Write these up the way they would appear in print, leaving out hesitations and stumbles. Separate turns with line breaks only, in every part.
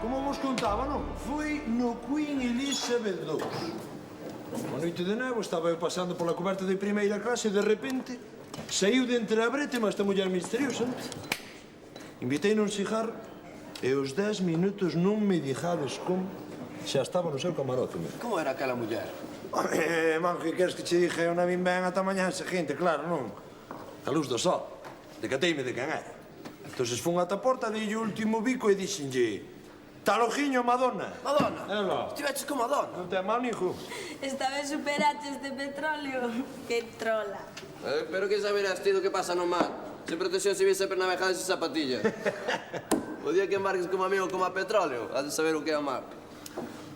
como vos contaba, non? Foi no Queen Elizabeth II. Uma noite de nevo, estaba eu pasando pola coberta de primeira clase e, de repente, saiu de entre a brétema esta muller misteriosa. Invitei nun cigarro e aos 10 minutos non me dixades como xa estaba no seu camarote.
Como era aquela muller?
Man, que queres que che diga? Eu non vin ben ata mañá seguinte, claro, non? A luz do sol. Decateime de quen era. Entonces fun ata a porta, dei o último bico e dixenlle: Talojiño, Madonna.
Madonna?
Ela.
Estiveches con Madonna?
Non ten mal, hijo.
Esta vez superaches de petróleo. Que trola.
Pero que saberás ti do que pasa no mar? Se protección civil sempre navegadas e zapatillas. O día que embarques como amigo como a petróleo, has de saber o que é o mar.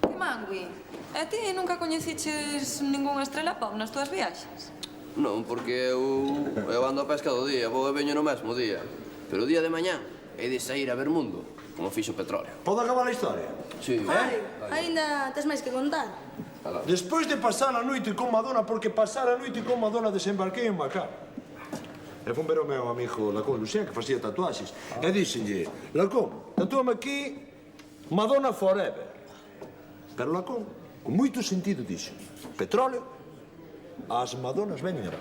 Que mangui. E ti nunca coñeciches ningunha estrela pop nas túas viaxes?
Non, porque eu ando a pesca do día, vou e veño no mesmo día. Pero o día de mañá é de sair a ver mundo, como fixo o petróleo.
Pode acabar a historia?
Sí.
Ainda tes máis que contar?
Despois de pasar a noite con Madonna, porque pasar a noite con Madonna desembarquei en Macao. E fun ver o meu amigo Lacón Lucien, que facía tatuaxes. E díxenlle: Lacón, tatúame aquí Madonna Forever. Pero Lacón, con moito sentido, dixo: petróleo, as Madonas veñen a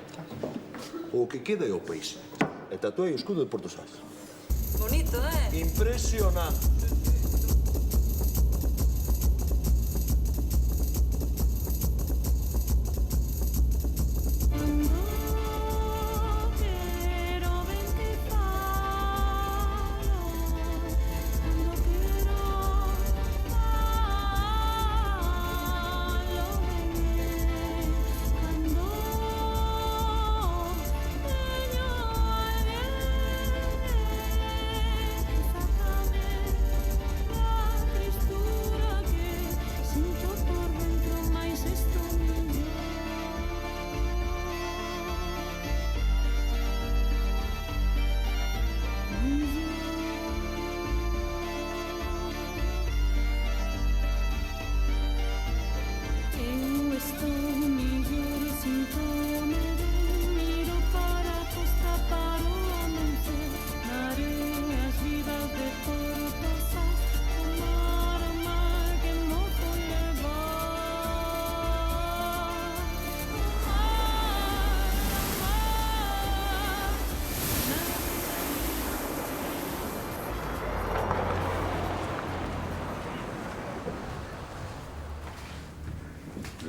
o que queda é o país. E tatuei o escudo de Porto Sales.
Bonito,
Impresionante.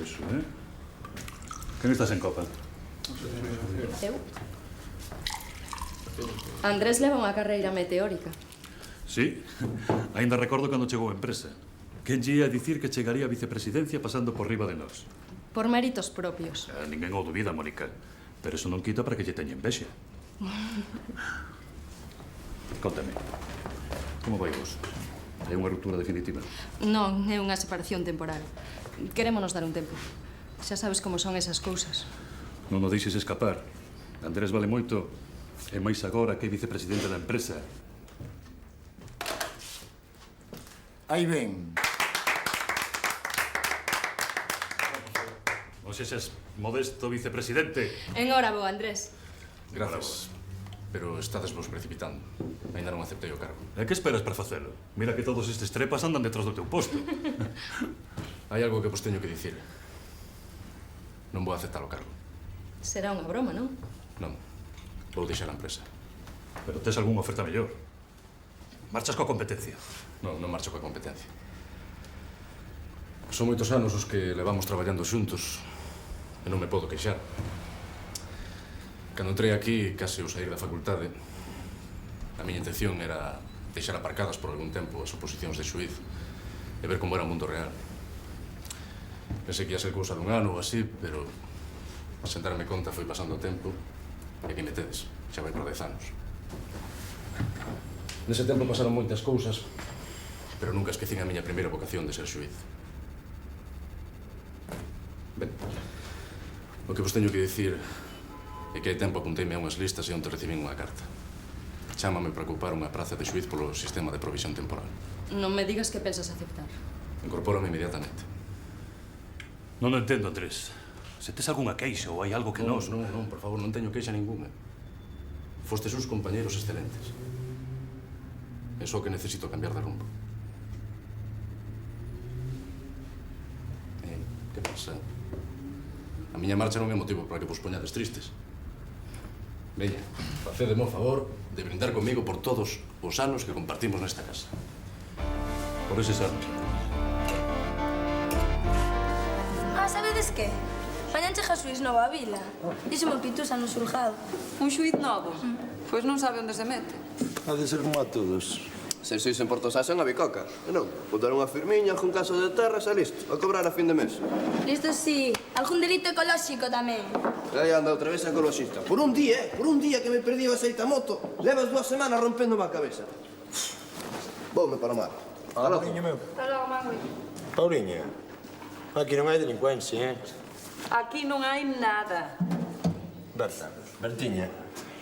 Eso, Quen estás en copa?
Eu? Andrés leva unha carreira meteórica.
Sí, ainda recordo cando chegou a empresa. Quen lle ia dicir que chegaría a vicepresidencia pasando por riba de nós?
Por méritos propios.
Ninguén o dubida, Mónica. Pero eso non quita para que lle teña envexa. Contame, como vai vos? É unha ruptura definitiva?
Non, é unha separación temporal. Querémonos dar un tempo. Xa sabes como son esas cousas.
Non o deixes escapar. Andrés vale moito, e máis agora que é vicepresidente da empresa.
Aí ven.
Non sexas modesto vicepresidente.
Enhorabo, Andrés.
Grazas, pero estades vos precipitando. Ainda non aceptei o cargo.
E que esperas para facelo? Mira que todos estes trepas andan detrás do teu posto.
Hai algo que vos teño que dicir. Non vou aceptar o cargo.
Será unha broma, non?
Non. Vou deixar a empresa.
Pero tes algunha oferta mellor. Marchas coa competencia.
Non, non marcho coa competencia. Son moitos anos os que levamos traballando xuntos e non me podo queixar. Cando entrei aquí, case ao sair da facultade, a miña intención era deixar aparcadas por algún tempo as oposicións de xuiz e ver como era o mundo real. Pensei que ia ser cousa dun ano ou así, pero a sentarme conta foi pasando o tempo e aquí me tedes, xa vai por 10 anos. Nese tempo pasaron moitas cousas, pero nunca esquecín a miña primeira vocación de ser xuiz. Ben, o que vos teño que dicir é que hai tempo apunteime a unhas listas e onde recibín unha carta. Chámame para ocupar unha praza de xuiz polo sistema de provisión temporal.
Non me digas que pensas aceptar.
Incorpórame inmediatamente.
Non o entendo, Andrés. Se tes algunha queixa ou hai algo que nos...
Non, por favor, non teño queixa ninguna. Fostes uns compañeiros excelentes. É só que necesito cambiar de rumbo. Que pasa? A miña marcha non é motivo para que vos poñades tristes. Veña, facédeme o favor de brindar comigo por todos os anos que compartimos nesta casa.
Por eses anos.
Sabedes que? Mañan chega Suís novo á vila. Díxeme o Pitusa no xulgado.
Un xuiz novo? Pois non sabe onde se mete.
Ha de ser como a todos.
Se sois en Porto Sás é unha bicoca. E non, botar unha firmiña, algún caso de terras e listo. A cobrar a fin de mes.
Listo, sí. Algún delito ecolóxico tamén.
E aí anda outra vez a ecoloxista. Por un día que me perdí o aceite a moto, levas 2 semanas rompéndome a cabeza. Voume para o mar.
Pauliña, meu.
Hasta logo, Mangui.
Pauliña, aquí non hai delincuencia,
Aquí non hai nada.
Bertiña,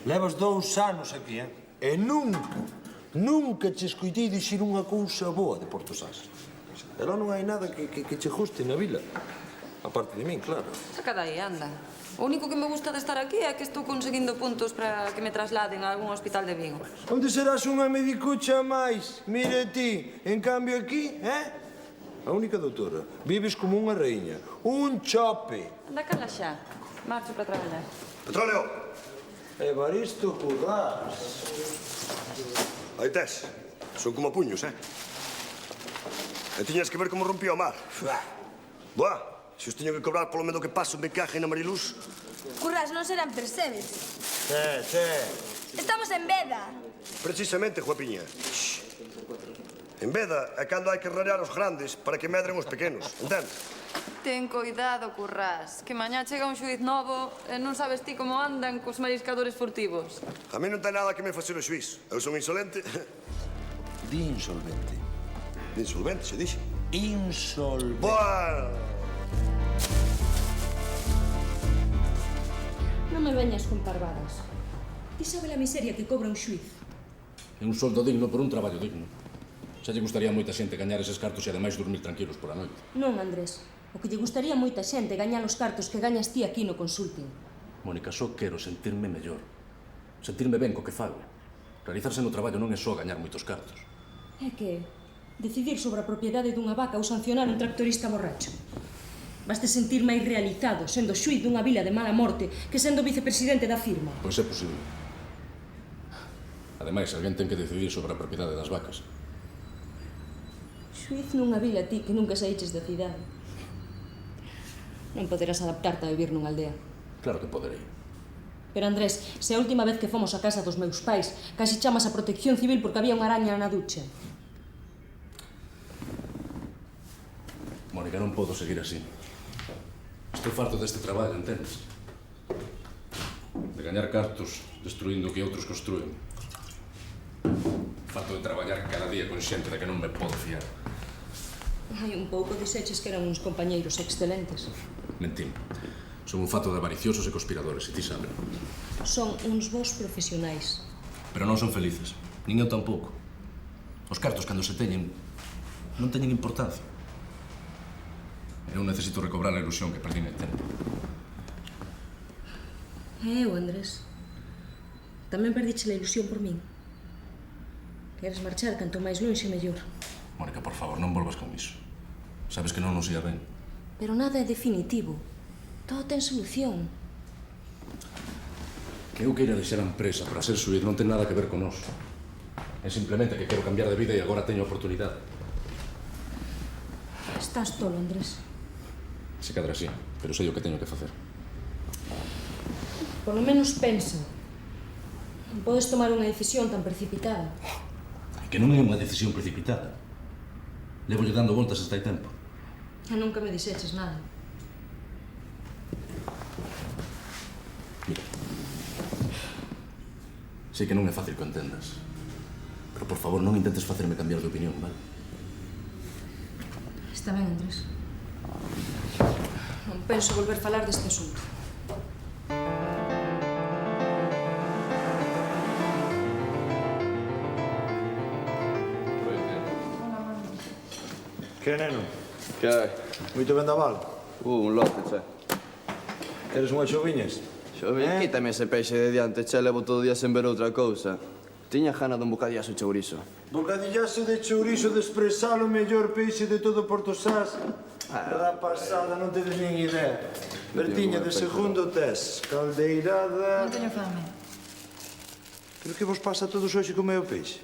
levas 2 anos aquí, e nunca che escoitei dicir unha cousa boa de Porto Sás. E lá non hai nada que che guste na vila. A parte de min, claro.
Saca dai, anda. O único que me gusta de estar aquí é que estou conseguindo puntos para que me trasladen a algún hospital de Vigo.
Onde serás unha medicucha máis? Mira ti, en cambio aquí, a única doutora. Vives como unha raíña. Un chope.
Anda, cala xa. Marcho para traballar.
Petróleo!
Evaristo Currás.
Aí tes. Son como puños, E tiñas que ver como rompía o mar. Boa, se os teño que cobrar polo medo que paso me caje na Mariluz.
Curras, non serán percebes. Estamos en veda.
Precisamente, Juapiña. En veda é cando hai que rarear os grandes para que medren os pequenos, entendes?
Ten coidado, Currás, que mañá chega un xuiz novo e non sabes ti como andan cos mariscadores furtivos.
A mí non ten nada que me facer o xuiz. Eu son insolente.
Di insolvente.
Insolvente, se dixe.
Insolvente.
Boa!
Non me veñas con parvadas. Ti sabe a miseria que cobra un xuiz.
É un soldo digno por un traballo digno. Xa lle gustaría a moita xente gañar eses cartos e ademais dormir tranquilos por a noite.
Non, Andrés. O que lle gustaría a moita xente gañar os cartos que gañas ti aquí no consulting.
Mónica, só quero sentirme mellor. Sentirme ben co que fago. Realizarse no traballo non é só gañar moitos cartos.
É que decidir sobre a propiedade dunha vaca ou sancionar un tractorista borracho. Baste sentir máis realizado sendo xuiz dunha vila de mala morte que sendo vicepresidente da firma.
Pois é posible. Ademais, alguén ten que decidir sobre a propiedade das vacas.
Xuiz nunha vila ti que nunca saíches da cidade. Non poderás adaptarte a vivir nunha aldea.
Claro que poderei.
Pero Andrés, se a última vez que fomos a casa dos meus pais casi chamas a protección civil porque había unha araña na ducha.
Mónica, non podo seguir así. Estou farto deste traballo, entendes? De gañar cartos destruindo o que outros construen. Farto de traballar cada día con xente de que non me podo fiar.
Hai un pouco dixeches que eran uns compañeiros excelentes.
Mentín. Son un fato de avariciosos e conspiradores, e ti sabes.
Son uns bons profesionais.
Pero non son felices. Nin eu tampouco. Os cartos, cando se teñen, non teñen importancia. Eu necesito recobrar a ilusión que perdí no tempo.
E eu, Andrés, tamén perdiche a ilusión por min. Queres marchar canto máis lonxe mellor.
Mónica, por favor, non volvas con iso. Sabes que non nos ia ben.
Pero nada é definitivo. Todo ten solución.
Que eu queira deixar a empresa para ser xuiz non ten nada que ver con nós. É simplemente que quero cambiar de vida e agora teño a oportunidade.
Estás tolo, Andrés.
Se cadra así, pero sei o que teño que facer.
Por lo menos pensa. Non podes tomar unha decisión tan precipitada.
Que non é unha decisión precipitada. Levolle dando voltas hasta hai tempo.
E nunca me dixeches nada.
Mira. Sei que non é fácil que o entendas. Pero, por favor, non intentes facerme cambiar de opinión, vale?
Está ben, Andrés. Non penso volver falar deste asunto.
Que, neno?
Que hai?
Moito vendaval?
Un lote, che.
Eres unha xoviñas?
Quítame ese peixe de diante, che, levo todo o día sen ver outra cousa. Tiña gana dun bocadillazo de chourizo.
Bocadillazo de chourizo de expresar o mellor peixe de todo Porto Sás. Rapazada, non tedes nin idea. Bertiña, de segundo tes caldeirada...
Non teño fame.
Pero que vos pasa a todos hoxe co meu peixe?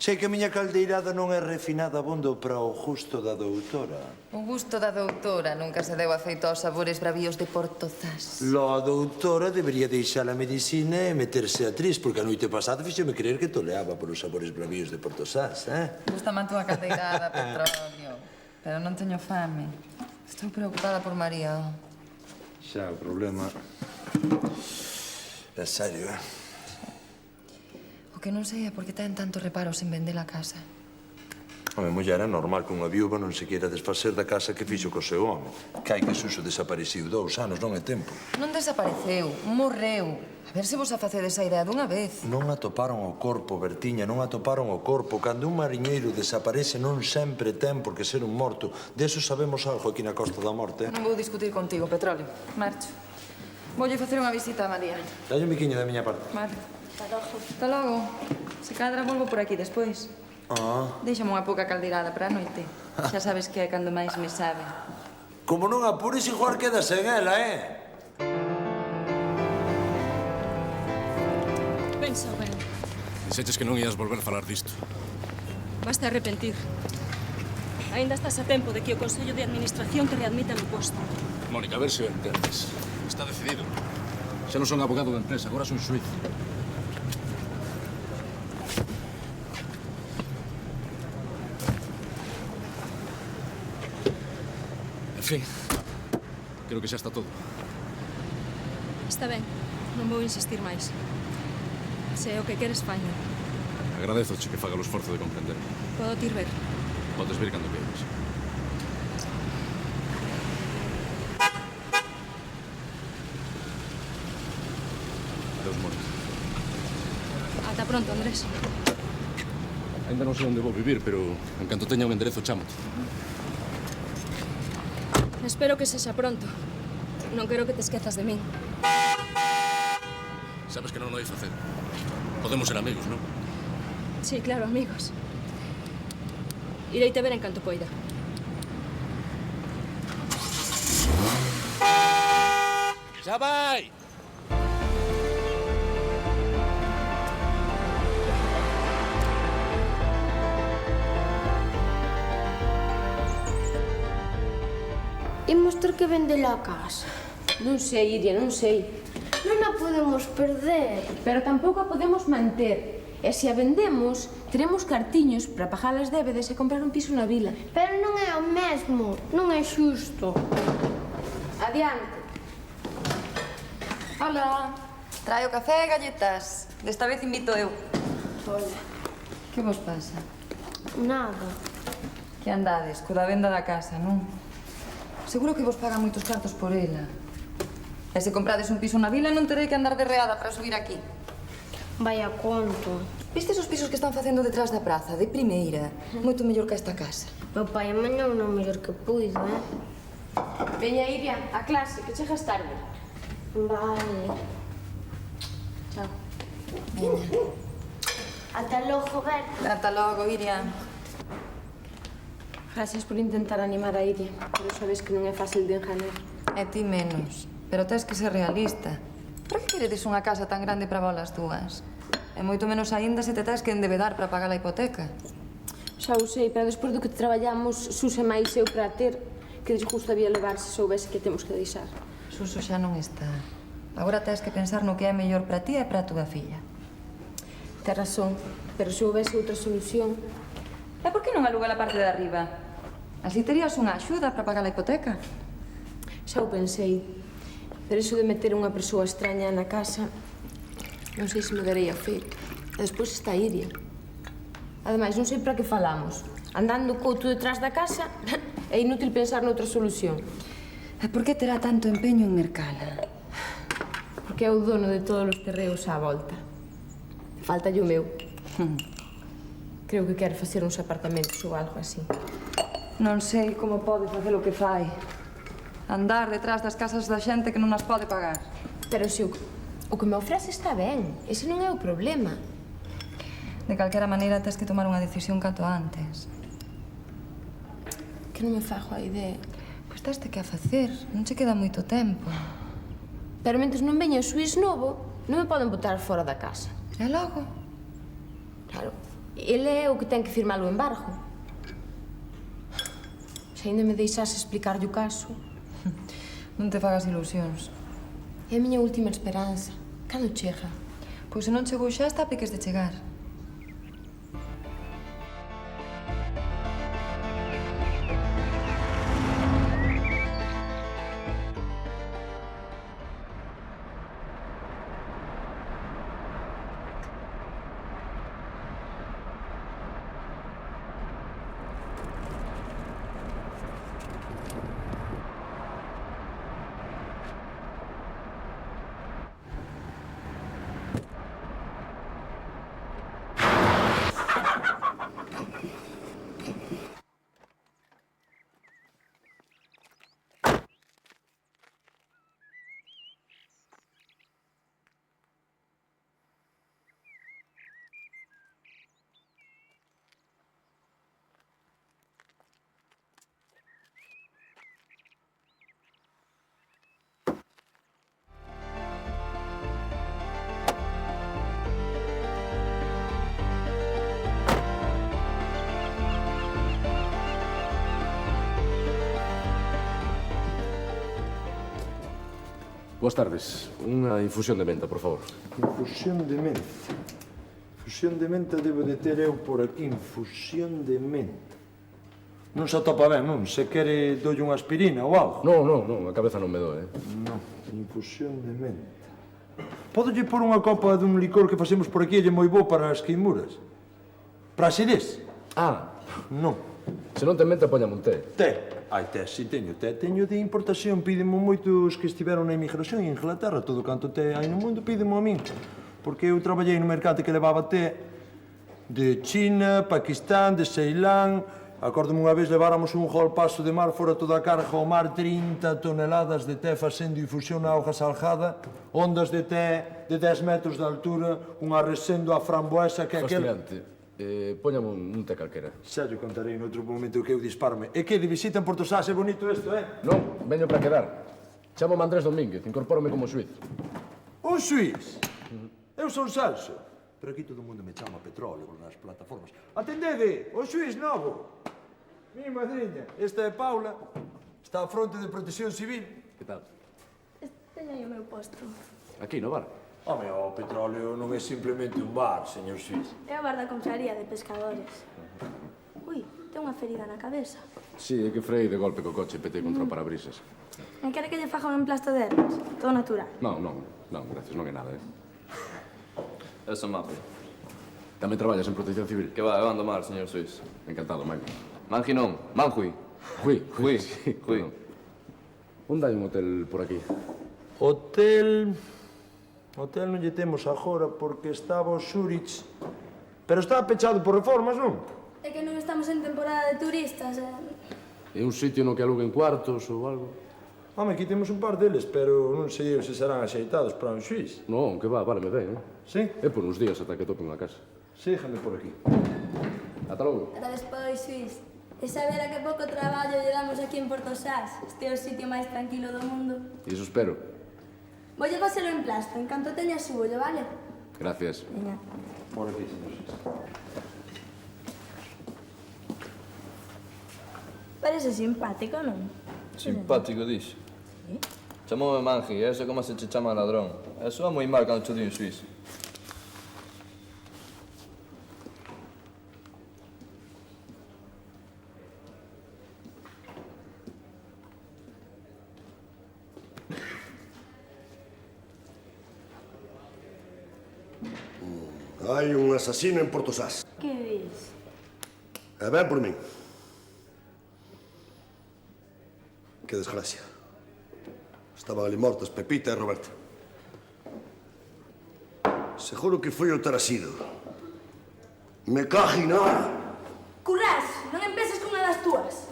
Sei que a miña caldeirada non é refinada abondo para o gusto da doutora.
O gusto da doutora nunca se deu afeito aos sabores bravíos de Porto Sás.
A doutora debería deixar a medicina e meterse a atriz, porque a noite pasada fíxeme creer que toleaba por os sabores bravíos de Porto Sás,
Gusta-me a túa caldeirada, Petróleo. Pero non teño fame. Estou preocupada por María.
Xa, o problema... É serio,
O que non sei é por que ten tantos reparos en vender a casa.
A minha muller é normal que unha viúva non se queira desfacer da casa que fixo co seu home. Que hai que Suso desaparecido 2 anos, non é tempo.
Non desapareceu, morreu. A ver se vos afacedes a idea dunha vez.
Non atoparon o corpo, Bertiña, non atoparon o corpo. Cando un mariñeiro desaparece non sempre ten por que ser un morto. De eso sabemos algo aquí na Costa da Morte.
Non vou discutir contigo, Petróleo. Marcho. Voulle facer unha visita a María.
Dalle un biquiño da miña parte.
Vale. Hasta logo. Se cadra volvo por aquí despois. Deixame unha pouca caldeirada para a noite. Xa sabes que é cando máis me sabe.
Como non apures, igual queda sen ela,
Pensa ben.
Dixeches que non ías volver a falar disto.
Vaste arrepentir. Ainda estás a tempo de que o Consello de Administración te readmita no posto.
Mónica, a ver se o entendes. Está decidido. Xa non son abogado da empresa, agora son xuiz. En fin, creo que xa está todo.
Está ben, non vou insistir máis. Se é o que queres, faño.
Agradezoche que faga o esforzo de comprender.
Podo tir ver.
Podes vir cando queiras. Adeus, Mónica.
Ata pronto, Andrés.
Ainda non sei onde vou vivir, pero en canto teña un enderezo chámote.
Espero que sexa pronto. Non quero que te esquezas de min.
Sabes que non o hai facer. Podemos ser amigos, non?
Sí, claro, amigos. Irei te ver en canto poida.
¡Xa vai!
Imos ter que vender a casa.
Non sei, Iria, non sei.
Non a podemos perder.
Pero tampouco a podemos manter. E se a vendemos, teremos cartiños para pagar as débedas e comprar un piso na vila.
Pero non é o mesmo. Non é xusto.
Adiante.
Hola. Traio café e galletas. Desta vez invito eu.
Ola.
Que vos pasa?
Nada.
Que andades, co da venda da casa, non? Seguro que vos pagan moitos cartos por ela. E se comprades un piso na vila non terei que andar derreada para subir aquí.
Vaya conto.
Vistes os pisos que están facendo detrás da praza, de primeira? Moito mellor que esta casa.
Meu pai amañou no mellor que puido,
Veña, Iria, a clase, que chegas tarde.
Vale.
Chao.
Ata logo, Berta.
Ata logo, Iria.
Gracias por intentar animar a Iria, pero sabes que non é fácil de enganar.
E ti menos. Pero tens que ser realista. Para que queredes unha casa tan grande para vós dúas? E moito menos aínda se te tens que endebedar para pagar a hipoteca.
Xa o sei, pero despois do que traballamos, Susa máis eu para ter, que desgusto había levar se soubese que temos que deixar.
Suso xa non está. Agora tens que pensar no que é mellor para ti e para a túa filla.
Tes razón, pero se houvese outra solución...
E por que non aluga a parte de arriba? Así terías unha axuda para pagar a hipoteca.
Xa o pensei, pero iso de meter unha persoa extraña na casa, non sei se me darei a feito. E despois está Iria. Ademais, non sei para que falamos. Andando o couto detrás da casa, é inútil pensar noutra solución.
E por que terá tanto empeño en mercala?
Porque é o dono de todos os terreos á volta. Faltalle o meu. Creo que quere facer uns apartamentos ou algo así.
Non sei como pode facer o que fai. Andar detrás das casas da xente que non as pode pagar.
Pero se o que me ofrece está ben, ese non é o problema.
De calquera maneira, tens que tomar unha decisión canto antes.
Que non me fago a idea.
Pois teste que a facer, non che queda moito tempo.
Pero mentres non veña o xuiz novo, non me poden botar fora da casa.
E logo?
Claro, ele é o que ten que firmar o embargo. Se ainda me deixase explicarlle o caso...
Non te fagas ilusións.
É a miña última esperanza. Cando chega?
Pois se non chegou xa, está a piques de chegar.
Boas tardes. Unha infusión de menta, por favor.
Infusión de menta. Infusión de menta debo de ter eu por aquí. Infusión de menta. Non se atopa ben, non? Se quere dolle unha aspirina ou algo?
Non, a cabeza non me doe,
Non, infusión de menta. Podolle pôr unha copa dun licor que facemos por aquí e lle moi bo para as queimuras? Para a acidez? Non.
Se non ten menta, poñame un té.
Té? Ai, té, si teño té. Teño de importación, pídemo moitos que estiveron na emigración en Inglaterra, todo canto té hai no mundo, pídemo a min. Porque eu traballei no mercado que levaba té de China, Pakistán, de Ceilán. Acórdome unha vez leváramos un golpazo de mar fora toda a carga ao mar, 30 toneladas de té facendo infusión na auga salgada, ondas de té de 10 metros de altura, unha resendo a framboesa que aquel...
Fascinante. Póñame un té calquera.
Xa lle contarei noutro momento que eu disparme. E que, de visita en Porto Sás, é bonito isto,
Non, veño para quedar. Chámome Andrés Domínguez, incorpórome como xuiz.
Un xuiz? Eu son Celso. Pero aquí todo o mundo me chama petróleo nas plataformas. Atendede, o xuiz novo. Mi madriña, esta é Paula. Está á fronte de Protección Civil.
Que tal?
Teño aí o meu posto.
Aquí, no bar.
Home, o petróleo non é simplemente un bar, señor xuiz.
É o bar da confraría de pescadores. Ui, ten unha ferida na cabeza.
Sí, é que freí de golpe co coche e petei contra o parabrisas.
Non quere que lle faga un emplasto de ervas? Todo natural.
Non, gracias, non é nada,
Eu son Mapi.
Tamén traballas en Protección Civil?
Que va, eu ando mal, señor Suís.
Encantado, Mangi.
Mangi non, Manjui.
Jui.
Sí,
Onde hai un hotel por aquí?
Hotel non lle temos agora porque estaba o Zurich. Pero está pechado por reformas, non?
É que non estamos en temporada de turistas,
É un sitio no que aluguen cuartos ou algo?
Home, aquí temos un par deles, pero non sei se serán axeitados para un xuiz.
Non, que va, váleme ben,
Sí?
É por uns días ata que tope unha casa.
Sígame por aquí.
Ata logo.
Ata despois, Suís. E saber a que pouco traballo lle damos aquí en Porto Sás. Este é o sitio máis tranquilo do mundo.
Iso espero.
Voulle facer o emplasto, en canto teña súbollo, vale?
Gracias.
Veña.
Por aquí, señor xuiz.
Parece simpático, non?
Simpático, dixo. Chamoume Mangi, e eso como se che chama ladrón. E soa moi mal cando che di un Suís.
Hai un asasino en Porto Sás.
Que dis?
E ben por min. Que desgracia. Estaban ali mortos Pepita e Roberto. Seguro que foi o Tarasido. Me cago en nada.
Currás, non empeces cunha das túas.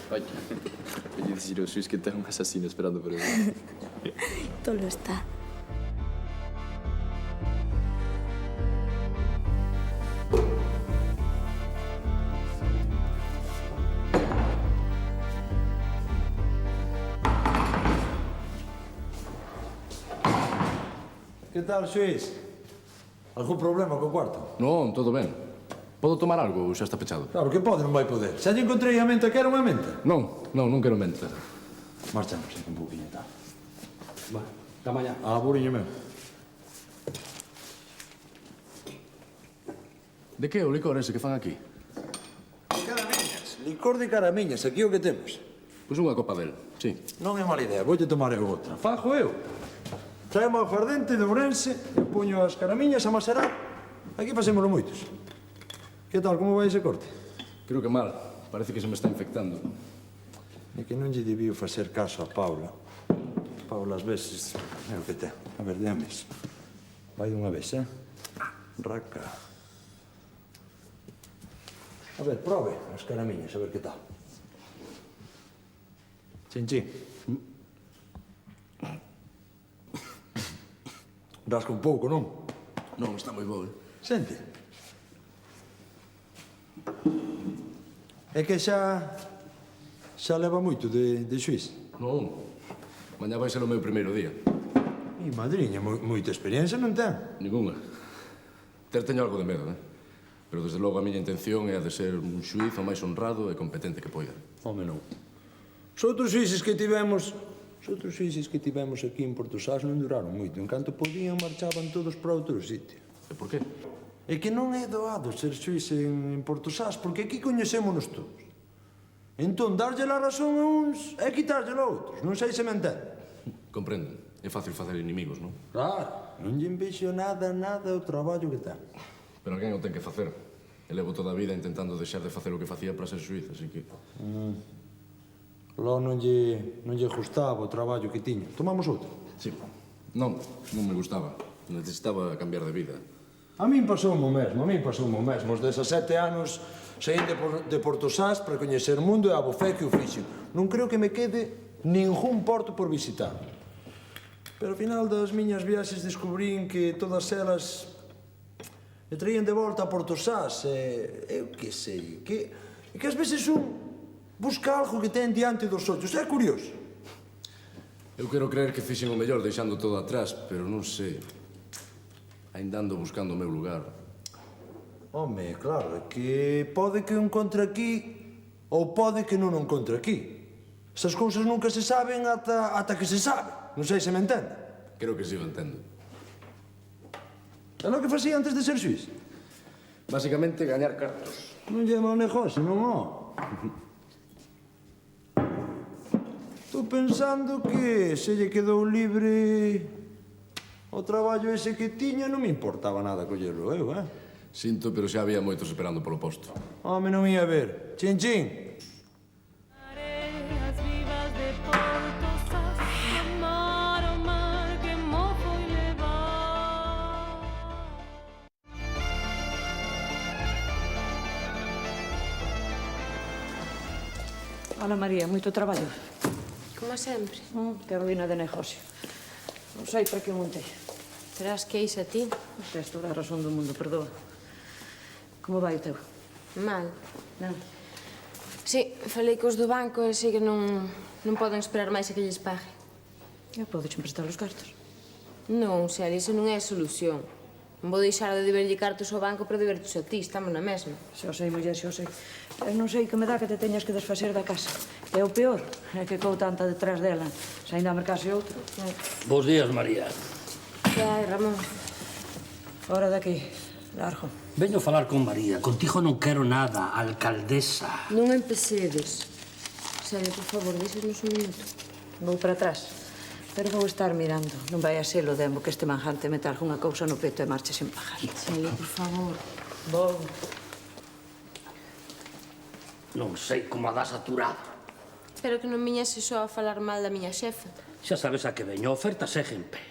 Ai, que lle dicir ao Suís que ten un asasino esperando por ele.
Tolo está.
Que tal, xuiz? Algún problema co cuarto?
Non, todo ben. Podo tomar algo ou xa está pechado?
Claro que pode, non vai poder. Xa lle encontrei a menta, quero unha menta.
Non quero menta.
Marchamos un pouquinho, tal.
Va, ata mañá.
Buriño meu.
De que é o licor ese que fan aquí?
Caramiñas. Licor de caramiñas, aquí o que temos.
Pois unha copa del, sí.
Non é mala idea, voulle tomar eu outra. Fajo eu. Traemos o aguardente de Ourense, eu puño as caramiñas a macerar. Aquí pasémoslo moitos. Que tal, como vai ese corte?
Creo que mal. Parece que se me está infectando.
É que non lle debío facer caso a Paula. Paula, ás veces, é o que ten. A ver, déames. Vai dunha vez, Raca. A ver, prove as caramiñas, a ver que tal. Chin, chin. Rasca un pouco, non?
Non, está moi bo,
Sente. É que xa leva moito de xuiz.
Non. Mañá vai ser o meu primeiro día.
E madriña, moita experiencia non ten.
Ninguna. Teño algo de medo, Pero, desde logo, a miña intención é a de ser un xuiz o máis honrado e competente que poida.
Home, non. Os outros xuíces que tivemos aquí en Portosás non duraron moito. En canto podían, marchaban todos para outro sitio.
E por qué?
É que non é doado ser xuiz en Portosás, porque aquí coñecémonos todos. Entón, darlle a razón a uns é quitarlle a outros. Non sei se me entende.
Comprenden. É fácil facer inimigos, non?
Claro. Non lle envexo nada o traballo que ten.
Pero alguén o ten que facer. E levo toda a vida intentando deixar de facer o que facía para ser xuiz, así que...
Logo non lle gustaba o traballo que tiña. Tomamos outro.
Sí. Non me gustaba. Necesitaba cambiar de vida.
A min pasoume o mesmo. Os 17 anos saín de Portosás para coñecer o mundo e a bofé que o fixen. Non creo que me quede ningún porto por visitar. Pero ao final das miñas viaxes descubrín que todas elas me traían de volta a Portosás. Eu que sei, que ás veces un busca algo que ten diante dos ollos. É curioso.
Eu quero creer que fixen o mellor deixando todo atrás, pero non sei. Ainda ando buscando o meu lugar.
Home, claro, é que pode que o encontre aquí ou pode que non o encontre aquí. Esas cousas nunca se saben ata que se sabe. Non sei se me entende.
Creo que sí o entendo.
É o que facía antes de ser xuiz?
Básicamente, gañar cartos.
Non lle mau negocio, non o? Estou pensando que se lle quedou libre o traballo ese que tiña, non me importaba nada collerlo eu,
Sinto, pero xa había moitos esperando polo posto.
Home, non ia ver. Chin, chin.
Ana María, moito traballo.
Como sempre.
Que ruína de negocio. Non sei para que montei.
Terás que ís a ti?
Tes toda a razón do mundo, perdoa. Como vai o teu?
Mal.
Non?
Sí, falei cos do banco e sei que non poden esperar máis a que lles pague.
Eu podes emprestar os cartos.
Non, Celia, iso non é a solución. Non vou deixar de deberlle cartos ao banco para debertos a ti, estamos na mesma.
Xa sei, muller, xa sei. Eu non sei que me dá que te teñas que desfacer da casa. E o peor é que cou tanta detrás dela. Se ainda mercase outro.
Bos días, María.
Que hai, Ramón?
Fora daqui. Largo.
Veño a falar con María. Contigo non quero nada, alcaldesa.
Non empecedes. Celia, por favor, deixanos un minuto.
Vou para atrás. Pero vou estar mirando. Non vai a ser o demo que este manjante meta algunha cousa no peto e marche sen pagar.
Celia, por favor.
Vou.
Non sei como a dá saturada.
Espero que non viñese só a falar mal da miña xefa.
Xa sabes a que veño, a oferta segue en pé.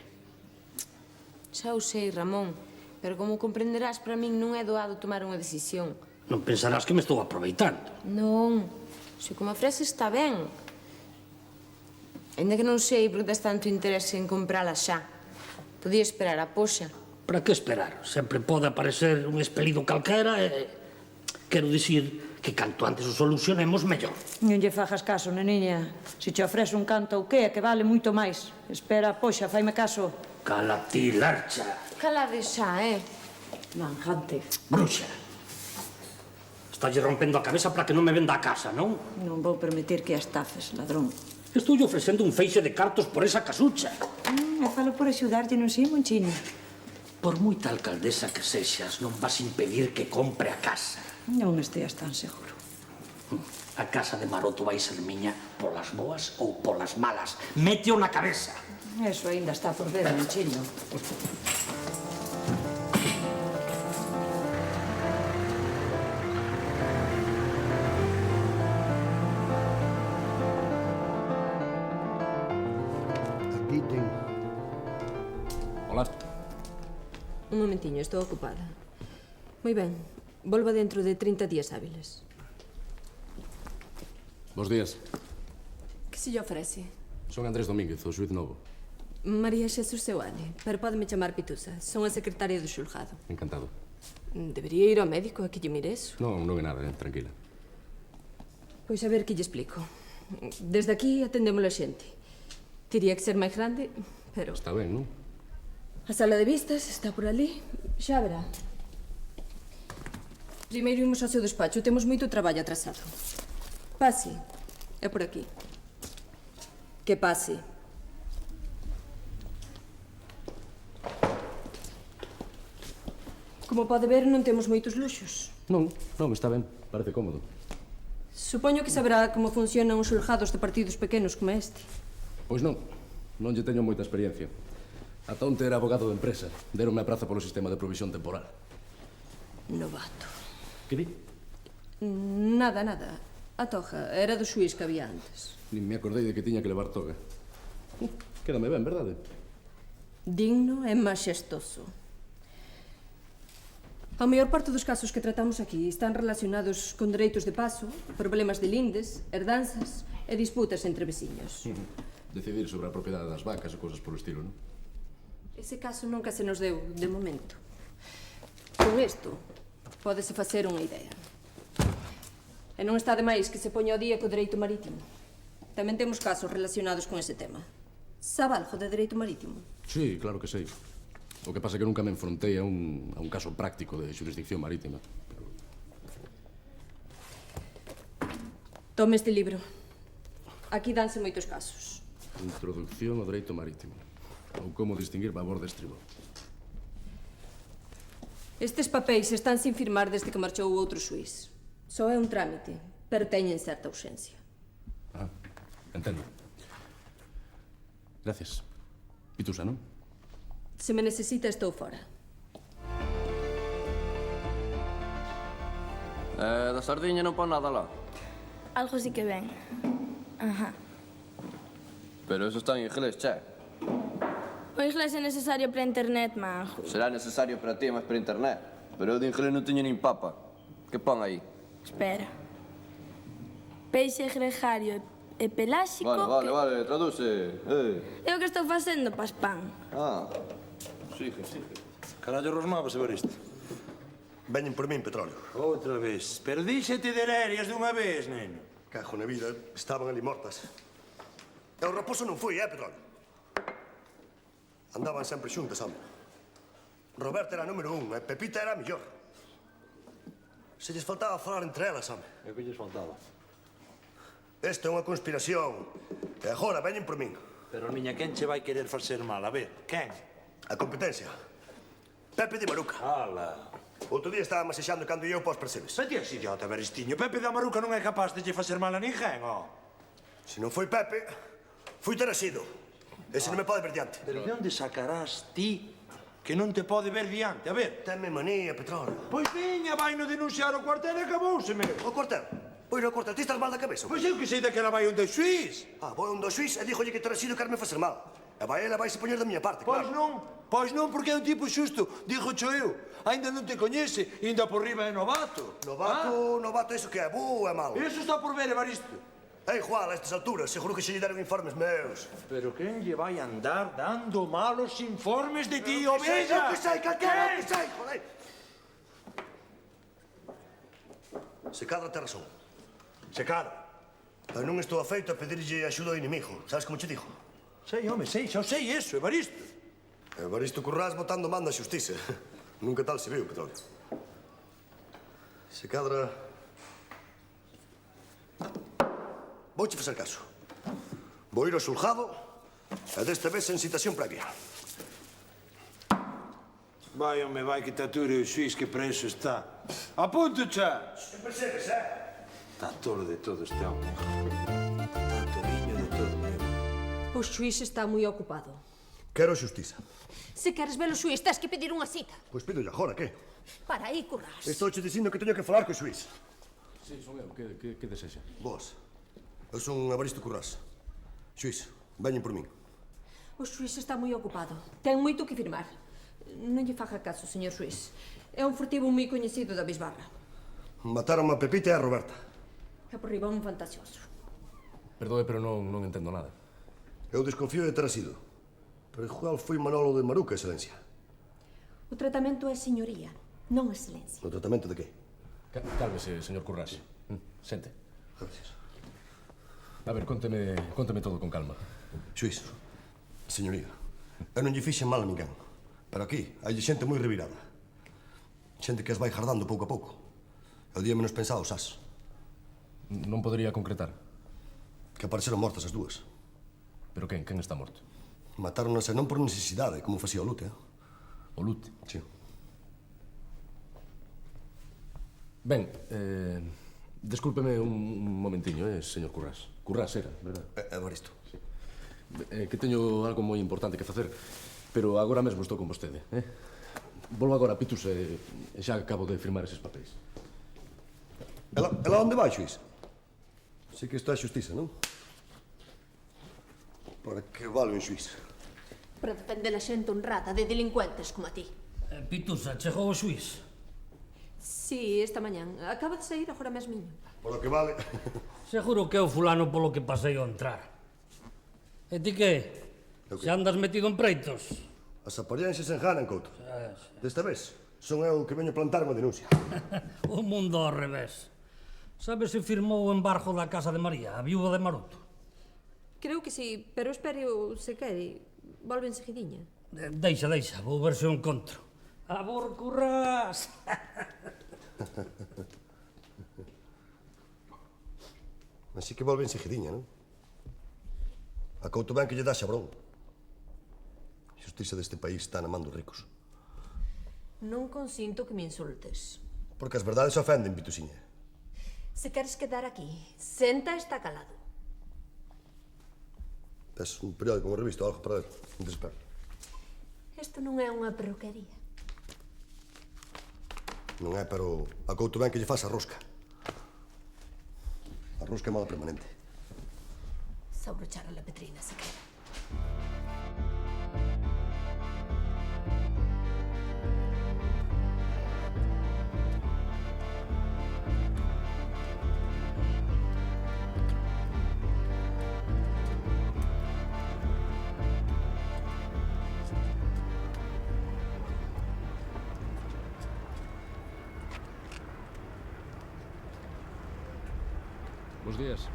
Xa o sei, Ramón. Pero como comprenderás, para min non é doado tomar unha decisión.
Non pensarás que me estou aproveitando.
Non. Se como ofrece está ben. Ainda que non sei por que tes tanto interese en comprala xa. Podía esperar a poxa.
Para que esperar? Sempre pode aparecer un expelido calquera e... Quero dicir Que canto antes o solucionemos, mellor.
Non lle fagas caso, neniña. Se te ofrece un canto ou que, que vale moito máis. Espera, poxa, faime caso.
Cala ti, Larcha.
Calade xa,
Manjante.
Bruxa. Estálle rompendo a cabeza para que non me venda a casa, non?
Non vou permitir que a estafes, ladrón.
Estou ofrecendo un feixe de cartos por esa casucha.
E falo por axudarlle, non sei, Monchino.
Por moita alcaldesa que sexas, non vas impedir que compre a casa.
Non esteas tan seguro.
A casa de Maroto vai ser miña polas boas ou polas malas. Mete-o na cabeza.
Eso aínda está por ver, Monchino.
Aquí ten.
Hola.
Un momentiño, estou ocupada. Moi ben, volva dentro de 30 días hábiles.
Bos días.
Que se lle ofrece?
Son Andrés Domínguez, o xuiz novo.
María Xesús Seuane, pero pódeme chamar Pitusa. Son a secretaria do xulgado.
Encantado.
Debería ir ao médico a que lle mire eso.
Non é nada, tranquila.
Pois a ver que lle explico. Desde aquí atendemos a xente. Tería que ser máis grande, pero...
Está ben, non?
A sala de vistas está por ali. Xa verá. Primeiro imos ao seu despacho. Temos moito traballo atrasado. Pase. É por aquí. Que pase. Como pode ver, non temos moitos luxos.
Non, está ben. Parece cómodo.
Supoño que saberá como funcionan os xulgados de partidos pequenos como este.
Pois non lle teño moita experiencia. Ata onte era abogado de empresa. Deronme a praza polo sistema de provisión temporal.
Novato.
Que di?
Nada. A toga era do xuiz que había antes.
Nin me acordei de que tiña que levar toga. Quédame ben, verdade?
Digno e maxestoso. A maior parte dos casos que tratamos aquí están relacionados con dereitos de paso, problemas de lindes, herdanzas e disputas entre veciños.
Decidir sobre a propiedade das vacas e cousas polo estilo, non?
Ese caso nunca se nos deu, de momento. Con isto, pódese facer unha idea. E non está de máis que se poña ao día co dereito marítimo. Tamén temos casos relacionados con ese tema. Sabe algo de dereito marítimo?
Sí, claro que sei. O que pasa é que nunca me enfrontei a un caso práctico de xurisdicción marítima.
Tome este libro. Aquí danse moitos casos.
Introducción ao dereito marítimo. Ou como distinguir babor de estribo.
Estes papéis están sin firmar desde que marchou o outro xuiz. Só é un trámite, pero teñen certa urxencia.
Entendo. Gracias. Pitusa, non?
Se me necesita, estou fora.
Da sardiña non pon nada lá.
Algo sí que ven. Ajá.
Pero eso está en inglés, che.
O inglés é necesario para internet, manjo.
Será necesario para ti, mas para internet. Pero eu de inglés non teño nin papa. Que pon aí?
Espera. Peixe gregario e peláxico...
Vale, traduce.
É o que estou facendo, Paspán.
Sigue.
Carallo, rosmabas a ver isto.
Veñen por min, petróleo.
Outra vez. Pero díxete de lerias dunha vez, neno.
Cajo na vida, estaban ali mortas. E o raposo non foi, petróleo? Andaban sempre xuntas, home. Roberta era a número 1 e Pepita era a mellor. Se lles faltaba falar entre elas, home.
E que lles faltaba?
Esta é unha conspiración. E agora veñen por min.
Pero, niña, quen che vai querer facer mal? A ver, quen?
A competencia. Pepe de Maruca.
Ala.
Outro día estaba masexando cando eu pós percebes.
Pero tías idiota, Beristiño. Pepe da Maruca non é capaz de lle facer mal a ninguén, ó.
Se non foi Pepe, foi Teresido. Ese non me pode ver diante.
Pero de onde sacarás ti que non te pode ver diante? A ver.
Tenme manía, petróleo.
Pois viña, vai no denunciar o cuartel e acabouseme.
O cuartel? Pois no cuartel, ti estás mal da cabeza?
Pois eu que sei daquela vai onde xuiz.
Vou onde o xuiz e díjolle que Teresido querme facer mal. E ela vai se poñer da miña parte, claro.
Pois non, porque é un tipo xusto. Dijo cho eu. Ainda non te coñece, ainda por riba é novato.
Novato, iso que é? Bo ou é malo?
Iso está por ver, Evaristo.
É igual, a estas alturas, seguro que xe lle deron informes meus.
Pero quen lle vai andar dando malos informes de ti, ovella?
Que sei, calquera, que sei, joder. Se cadra ten razón. Se cadra. Pero non estou afeito a pedirlle axuda ao inimigo. Sabes como che digo?
Sei, home, sei, xa sei eso, Evaristo.
Evaristo Currás botando mando a xustiza. Nunca tal se viu, Petróleo. Se cadra... Vouche facer caso. Vou ir ao xulgado e desta vez en citación previa.
Vai, home, vai, que te ature o xuiz que preso está. Apunto, xa!
Que persegues,
Está tolo de todo este home. Está toliño de todo,
O xuiz está moi ocupado.
Quero xustiza.
Se queres ver o xuiz, tens que pedir unha cita.
Pois pido agora, que?
Para aí, Currás.
Estou che dicindo que teño que falar co xuiz.
Sí, son eu. Que desexa?
Boas. Eu son Evaristo Currás. Xuiz, veñen por min.
O xuiz está moi ocupado. Ten moito que firmar. Non lle faga caso, señor xuiz. É un furtivo moi coñecido da Bisbarra.
Mataron a Pepita e a Roberta.
É por riba un fantasioso.
Perdoe, pero non entendo nada.
Eu desconfío de ter sido. Pero igual foi Manolo de Maruca, excelencia.
O tratamento é señoría, non excelencia.
No tratamento de que?
Cálvese, señor Currás. Sente.
Gracias.
A ver, conteme todo con calma.
Xuiz, señoría, eu non lle fixen mal a ninguén. Pero aquí hai xente moi revirada. Xente que as vai jardando pouco a pouco. É o día menos pensado, sas.
Non podería concretar.
Que apareceron mortas as dúas.
Pero quen está morto?
Matáronas e non por necesidade, como facía o Lute.
O Lute?
Sí.
Ben, descúlpeme un momentiño, señor Currás. Currás era, verdad?
Evaristo.
Sí. Que teño algo moi importante que facer, pero agora mesmo estou con vostede. Volvo agora a Pitus e xa acabo de firmar eses papéis.
Ela onde vai, xuiz? Si que isto é xustiza, non? Para que vale un xuiz?
Para defender a xente honrada de delincuentes como a ti.
Pitusa, chegou o xuiz?
Sí, esta mañán. Acaba de sair agora mesmiño.
Polo que vale...
Seguro que é o fulano polo que pasei ao entrar. E ti que? Xa andas metido en preitos?
As apariencias enganan, Couto. Desta vez, son eu que veño plantar unha denuncia.
O mundo ao revés. Sabes se firmou o embargo da casa de María, a viúva de Maroto?
Creo que sí, pero espero, se quere, volve enseguidiña.
Deixa, vou ver se o encontro. Abor, Currás!
Así que volve enseguidiña, non? A Couto ben que lle dá xabrón. A xustiza deste país está na man dos ricos.
Non consinto que me insultes.
Porque as verdades ofenden, Pitusiña.
Se queres quedar aquí, senta e está calado.
Tes un periódico, unha revista, algo para ver. Non te espero.
Isto non é unha perruquería.
Non é, pero a Couto ben que lle faz a rosca. A rosca é moda permanente.
Sabrochar a la Petrina, se quere.
Bos días.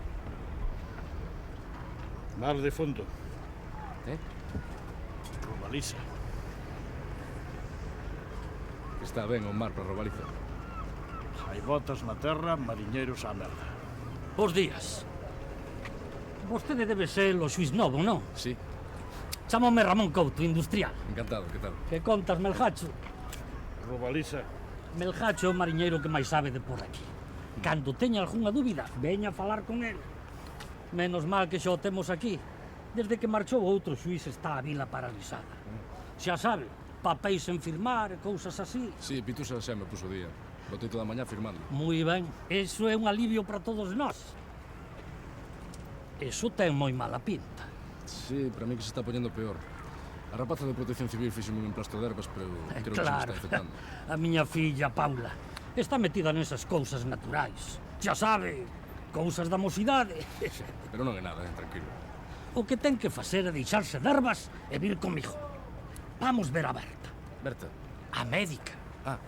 Mar de fondo.
Robaliza. Está ben o mar para Robaliza.
Hai botas na terra, mariñeiros á merda.
Bos días. Vostede debe ser o xuiz novo, non?
Sí.
Chámome Ramón Couto, industrial.
Encantado, que tal?
Que contas, Melgacho?
Robaliza.
Melgacho é o mariñeiro que máis sabe de por aquí. Cando teña algunha dúbida, veña a falar con el. Menos mal que xa o temos aquí. Desde que marchou outro xuiz está a vila paralizada. Xa sabe, papéis en firmar e cousas así.
Sí, Pitusa xa me puso día. Botei toda a mañá firmando.
Moi ben, eso é un alivio para todos nós. Eso ten moi mala pinta.
Sí, para mí que se está poñendo peor. A rapaza de Protección Civil fixeme un emplasto de ervas, pero creo que se me está infectando.
A miña filla, Paula, está metida nesas cousas naturais. Xa sabe, cousas da mocidade.
Pero non é nada, tranquilo.
O que ten que facer é deixarse de ervas e vir comigo. Vamos ver a Berta.
Berta?
A médica.
Ah.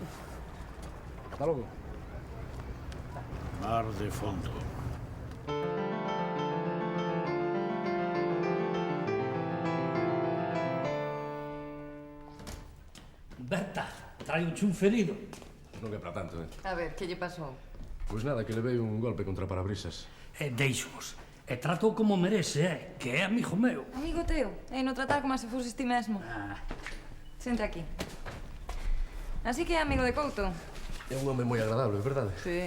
Hasta logo.
Mar de fondo.
Berta, trae un chun ferido.
Non é para tanto,
A ver, que lle pasou?
Pois nada, que levei un golpe contra parabrisas.
Deixo-vos. E tratou como merece, que é amigo meu.
Amigo teu? No tratar como se foses ti mesmo. Senta aquí. Así que é amigo de Couto?
É un home moi agradable, verdade?
Sí.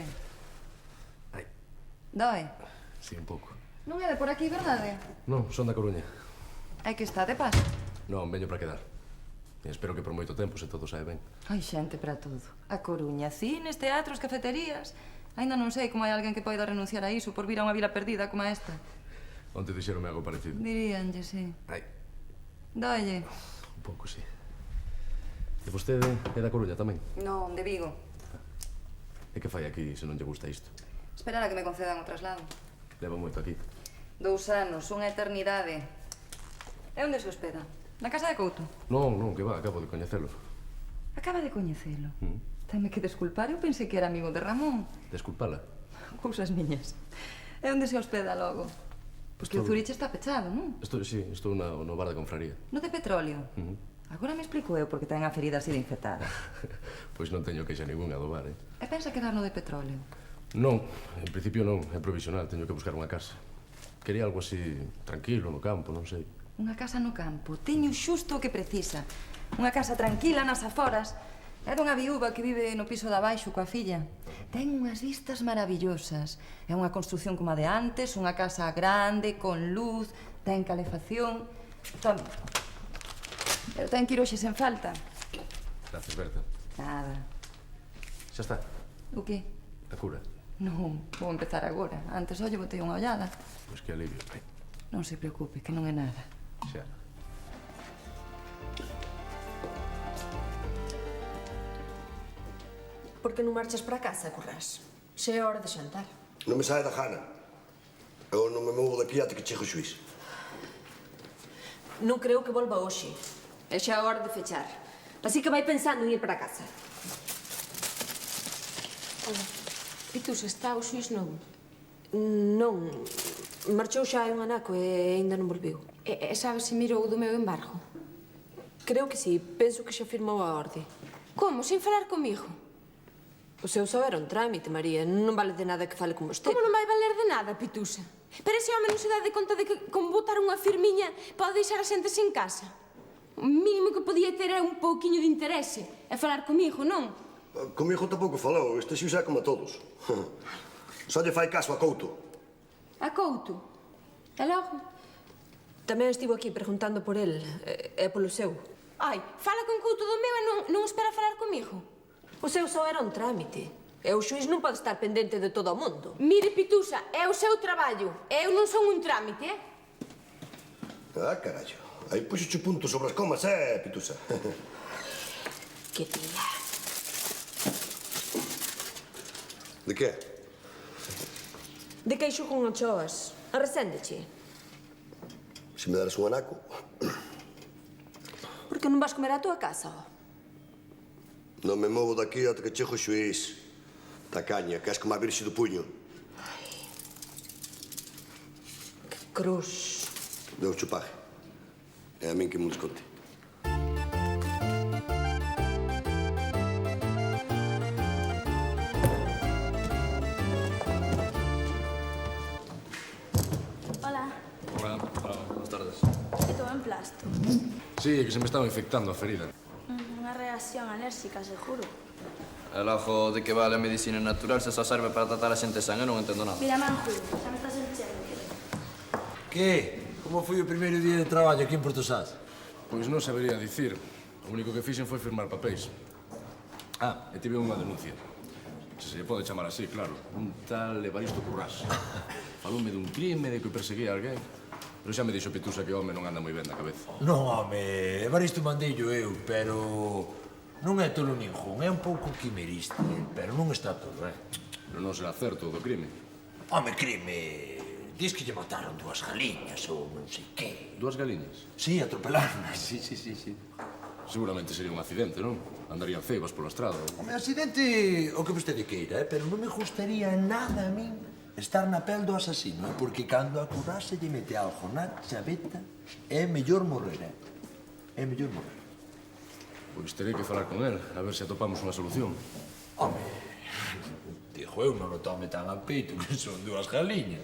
Ai.
Doi?
Sí, un pouco.
Non é de por aquí, verdade?
Non, son da Coruña.
É que está de paso.
Non, veño para quedar. E espero que por moito tempo, se todo sae ben.
Hai xente para todo. A Coruña, cines, teatros, cafeterías. Ainda non sei como hai alguén que poida renunciar a iso por vir a unha vila perdida como esta.
Onte dixeronme algo parecido.
Diríanlle, sí.
Ai.
Dolle.
Un pouco, sí. E vostede é da Coruña tamén?
Non, de Vigo.
E que fai aquí se non lle gusta isto?
Esperar a que me concedan o traslado.
Levo moito aquí.
2 anos, unha eternidade. E onde se hospeda? Na casa de Couto?
Non, non, que va, acabo de coñecelo.
Acaba de coñecelo. Tenme que desculpar, eu pensei que era amigo de Ramón.
Desculpala.
Cousas miñas. E onde se hospeda logo? Porque o Zuriche está pechado, non?
Estou no bar da confraría.
No de petróleo? Agora me explico eu porque ten a ferida sido infectada.
Pois non teño queixa ninguna do bar,
E pensa quedar no de petróleo?
Non, en principio non, é provisional, teño que buscar unha casa. Quería algo así, tranquilo, no campo, non sei.
Unha casa no campo. Teño xusto o que precisa. Unha casa tranquila nas aforas. É dunha viúva que vive no piso de abaixo coa filla. Ten unhas vistas maravillosas. É unha construción como a de antes, unha casa grande, con luz, ten calefacción. Toma. Pero ten que ir hoxe sen falta.
Gracias, Berta.
Nada.
Xa está.
O que?
A cura.
Non, vou empezar agora. Antes só lle botei unha ollada.
Pois que alivio.
Non se preocupe, que non é nada.
Xa.
Por que non marchas para casa, Currás? Xa é hora de xantar.
Non me sae da gana. Eu non me movo daqui até que chegue o xuiz.
Non creo que volva hoxe. É xa a hora de fechar. Así que vai pensando en ir para casa.
Hola. Pitusa, está o xuiz novo?
Non. Marchou xa hai un anaco e aínda non volveu.
E sabes se mirou do meu embargo?
Creo que sí. Penso que xa firmou a orde.
Como? Sen falar comigo?
O seu só era un trámite, María. Non vale de nada que fale con vostede.
Como non vai valer de nada, Pitusa? Pero ese home non se dá de conta de que con botar unha firmiña pode deixar a xente sen casa. O mínimo que podía ter é un pouquiño de interese. É falar comigo, non?
Comigo tampouco falou. Este xuiz é como a todos. Só lle fai caso a Couto.
A Couto? E logo?
Tamén estivo aquí preguntando por el. É polo seu.
Ai, fala con Couto do meu e non espera falar comigo.
O seu só era un trámite. E o xuiz non pode estar pendente de todo o mundo.
Mire, Pitusa, é o seu traballo. Eu non son un trámite,
Ah, carallo. Aí puxo puntos sobre as comas, Pitusa?
Que tía.
De que?
De queixo con anchoas. Arreséndeche.
Se me daras un anaco.
Por que non vas comer á tua casa, ó?
Non me movo daqui até que chegue o xuiz. Tacaña, que és como a virxe do puño.
Que cruz.
Deu chupaje. É a min que me desconte.
Hola,
Hola, buenas tardes.
que todo en plasto.
Sí, é que se me estaba infectando a ferida.
Unha reacción alérxica, seguro.
E logo, de que vale a medicina natural se só serve para tratar a xente san? Eu non entendo nada.
Mira, Manju, xa me estás enchendo.
Que? Como foi o primeiro día de traballo aquí en Portosás?
Pois non sabería dicir. O único que fixen foi firmar papéis. Ah, e tive unha denuncia. Se lle pode chamar así, claro. Un tal Evaristo Currás. Faloume dun crime, de que perseguía alguén. Pero xa me dixo Pitusa que o home non anda moi ben da cabeza.
Non, home, Evaristo mandeillo eu, pero... Non é tolo ningún, é un pouco quimerista, pero non está todo,
Pero non será certo o do crime.
Home, crime... Diz que lle mataron 2 galiñas ou non sei que.
2 galiñas?
Sí, atropelaron. Sí.
Seguramente sería un accidente, non? Andarían ceibas pola estrada.
Home, accidente o que vostede queira, pero non me gustaría nada a min estar na pel do asasino, porque cando a currase lle mete algo na chaveta, é mellor morrer, É mellor morrer.
Pois terei que falar con el, a ver se atopamos unha solución.
Home, digo eu, non o tome tan a peito, que son dúas galiñas.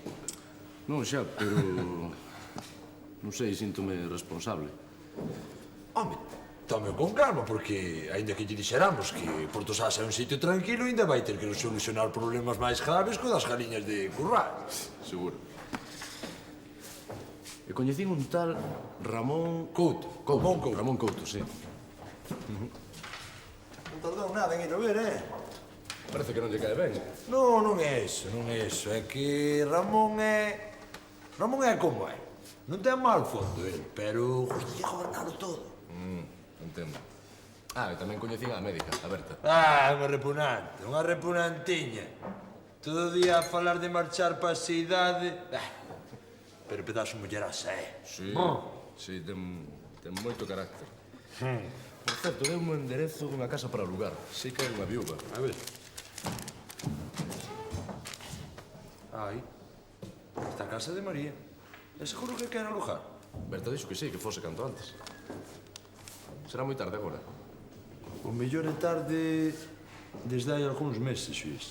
Non xa, pero... non sei, síntome responsable.
Home, tome con calma, porque, aínda que lle dixeramos que Portosás é un sitio tranquilo, ainda vai ter que solucionar problemas máis graves co das galiñas de currar.
Seguro. E coñecín un tal Ramón...
Couto.
Ramón Couto, sí.
Non tardou nada en ir a ver,
Parece que non lle cae ben.
Non, non é eso, non é eso. É que Ramón é como é. Non ten mal fondo, pero gusta de gobernarlo todo.
Entendo. E tamén coñecín a médica, a Berta.
Unha repugnantiña. Todo o día a falar de marchar pa cidade. Pero pedazo mullerasa,
Sí, sí, ten moito carácter. Por certo, deu un enderezo dunha casa para alugar. Sei que é unha viúva.
A ver. Ai, esta casa de María. É seguro que quer alugar?
Berta dixo que sí, que fose canto antes. Será moi tarde agora.
O mellor é tarde desde hai algúns meses, xuiz.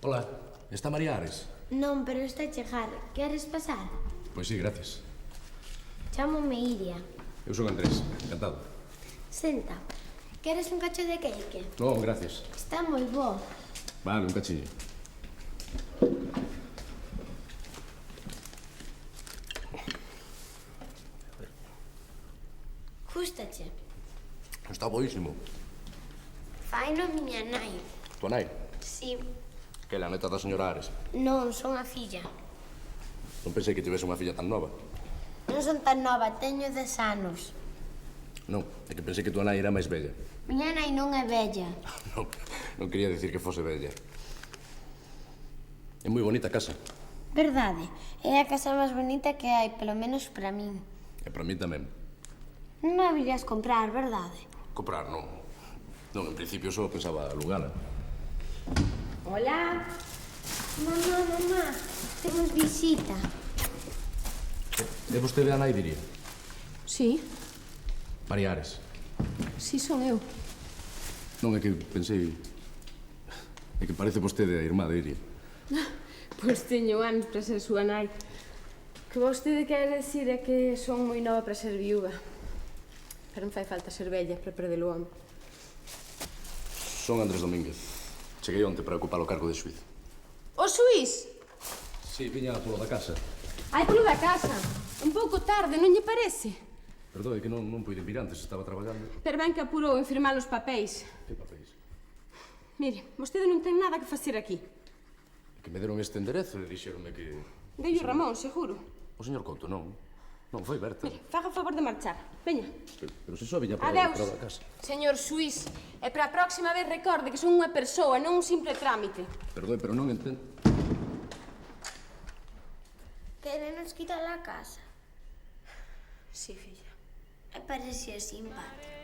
Hola, está María Ares?
Non, pero está a chegar. Queres pasar?
Pois sí, gracias.
Chámome Iria.
Eu son Andrés, encantado.
Senta. Queres un cacho de queique?
Non, gracias.
Está moi bo.
Vale, un cachillo.
Gústache?
Está boísimo.
Faino a miña nai.
Tua nai?
Si.
Que é a neta da señora Ares.
Non, son a filla.
Non pensei que tivese unha filla tan nova.
Non son tan nova, teño 10 anos.
Non, é que pensei que tua nai era máis bella.
Miña nai non é bella.
Non quería dicir que fose bella. É moi bonita a casa.
Verdade, é a casa máis bonita que hai, pelo menos para min.
E para mí tamén.
Non a virías comprar, verdade?
Comprar, non. Non, en principio só pensaba alugala.
Hola. Mamá, temos visita.
É vostede a nai, diría?
Sí,
María Ares.
sí son eu.
Non é que pensei... É que parece vostede a irmá de Iria.
Pois teño anos para ser súa nai. Que vostede quere decir é que son moi nova para ser viúva. Pero non fai falta ser bella para perder o home.
Son Andrés Domínguez. Cheguei onte para ocupar o cargo de xuiz.
O xuiz?
Sí, viña polo da casa.
Ai, polo da casa. Un pouco tarde, non lle parece?
Perdoe, que non puide vir antes, estaba traballando.
Pero ben que apurou en firmar os papéis.
Que papéis?
Mire, vostede non ten nada que facer aquí.
Que me deron este enderezo e dixeronme que...
Deio Ramón, seguro.
O señor Couto, non. Non, foi Berta.
Mire, faga o favor de marchar. Veña.
Pero se só viña para
Adeus,
da casa.
señor xuiz. E para a próxima vez recorde que son unha persoa, non un simple trámite.
Perdoe, pero non entendo...
Querenos quitar a casa.
Sí, filla.
E parecía simpático.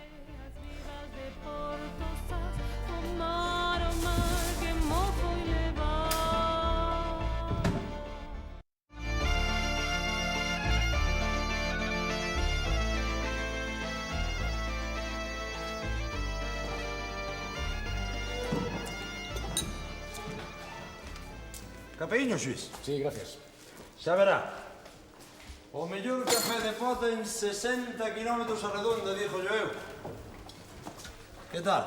Cafeíño, xuiz?
Sí, gracias.
Xa verá. O mellor café de pota en 60 kilómetros a redonda, dixo eu. Que tal?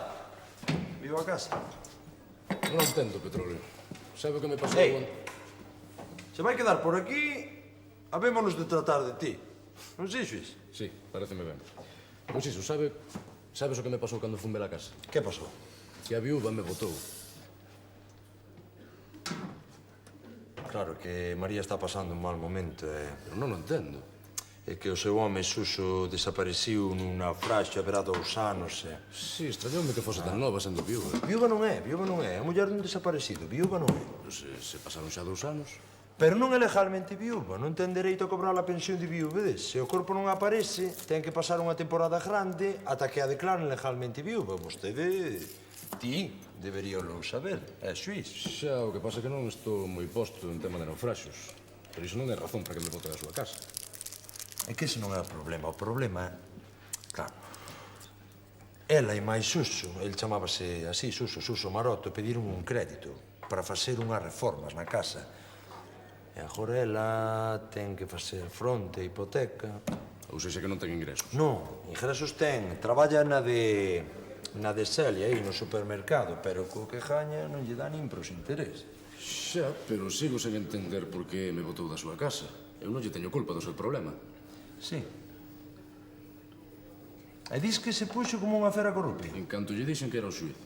Vivo a casa?
Non entendo, Petróleo. Sabe o que me pasou?
Se vai quedar por aquí, habémonos de tratar de ti. Non sei, xuiz?
Sí, pareceme ben. Pois iso, sabes o que me pasou cando fun ver a casa?
Que pasou?
Que a viúva me botou.
Claro que María está pasando un mal momento,
Pero non o entendo.
É É que o seu home Suso desapareciu nun naufraxio haberá 2 anos,
Si, extrañoume que fose tan nova sendo viúva.
Viúva non é. A muller dun desaparecido, viúva non é.
Se pasaron xa 2 anos.
Pero non é legalmente viúva, non ten dereito a cobrar a pensión de viúvedez. Se o corpo non aparece, ten que pasar unha temporada grande ata que a declaren legalmente viúva. Vostede, ti, deberíalo saber, é xuiz.
Xa, o que pasa é que non estou moi posto en tema de naufraxos. Pero iso non é razón para que me bote da súa casa.
É que ese non é o problema. O problema, claro, ela e máis Suso, el chamábase así, Suso Maroto, pediron un crédito para facer unhas reformas na casa. E agora ela ten que facer fronte, hipoteca.
Ou seja que non ten ingresos.
Non, ingresos ten. Traballa na de Celia aí no supermercado, pero co que gaña non lle dá nin pros interés.
Xa, pero sigo sen entender por que me botou da súa casa. Eu non lle teño culpa do seu problema.
Sí. E dis que se puxo como unha fera corrupta.
En canto lle dixen que era o xuiz.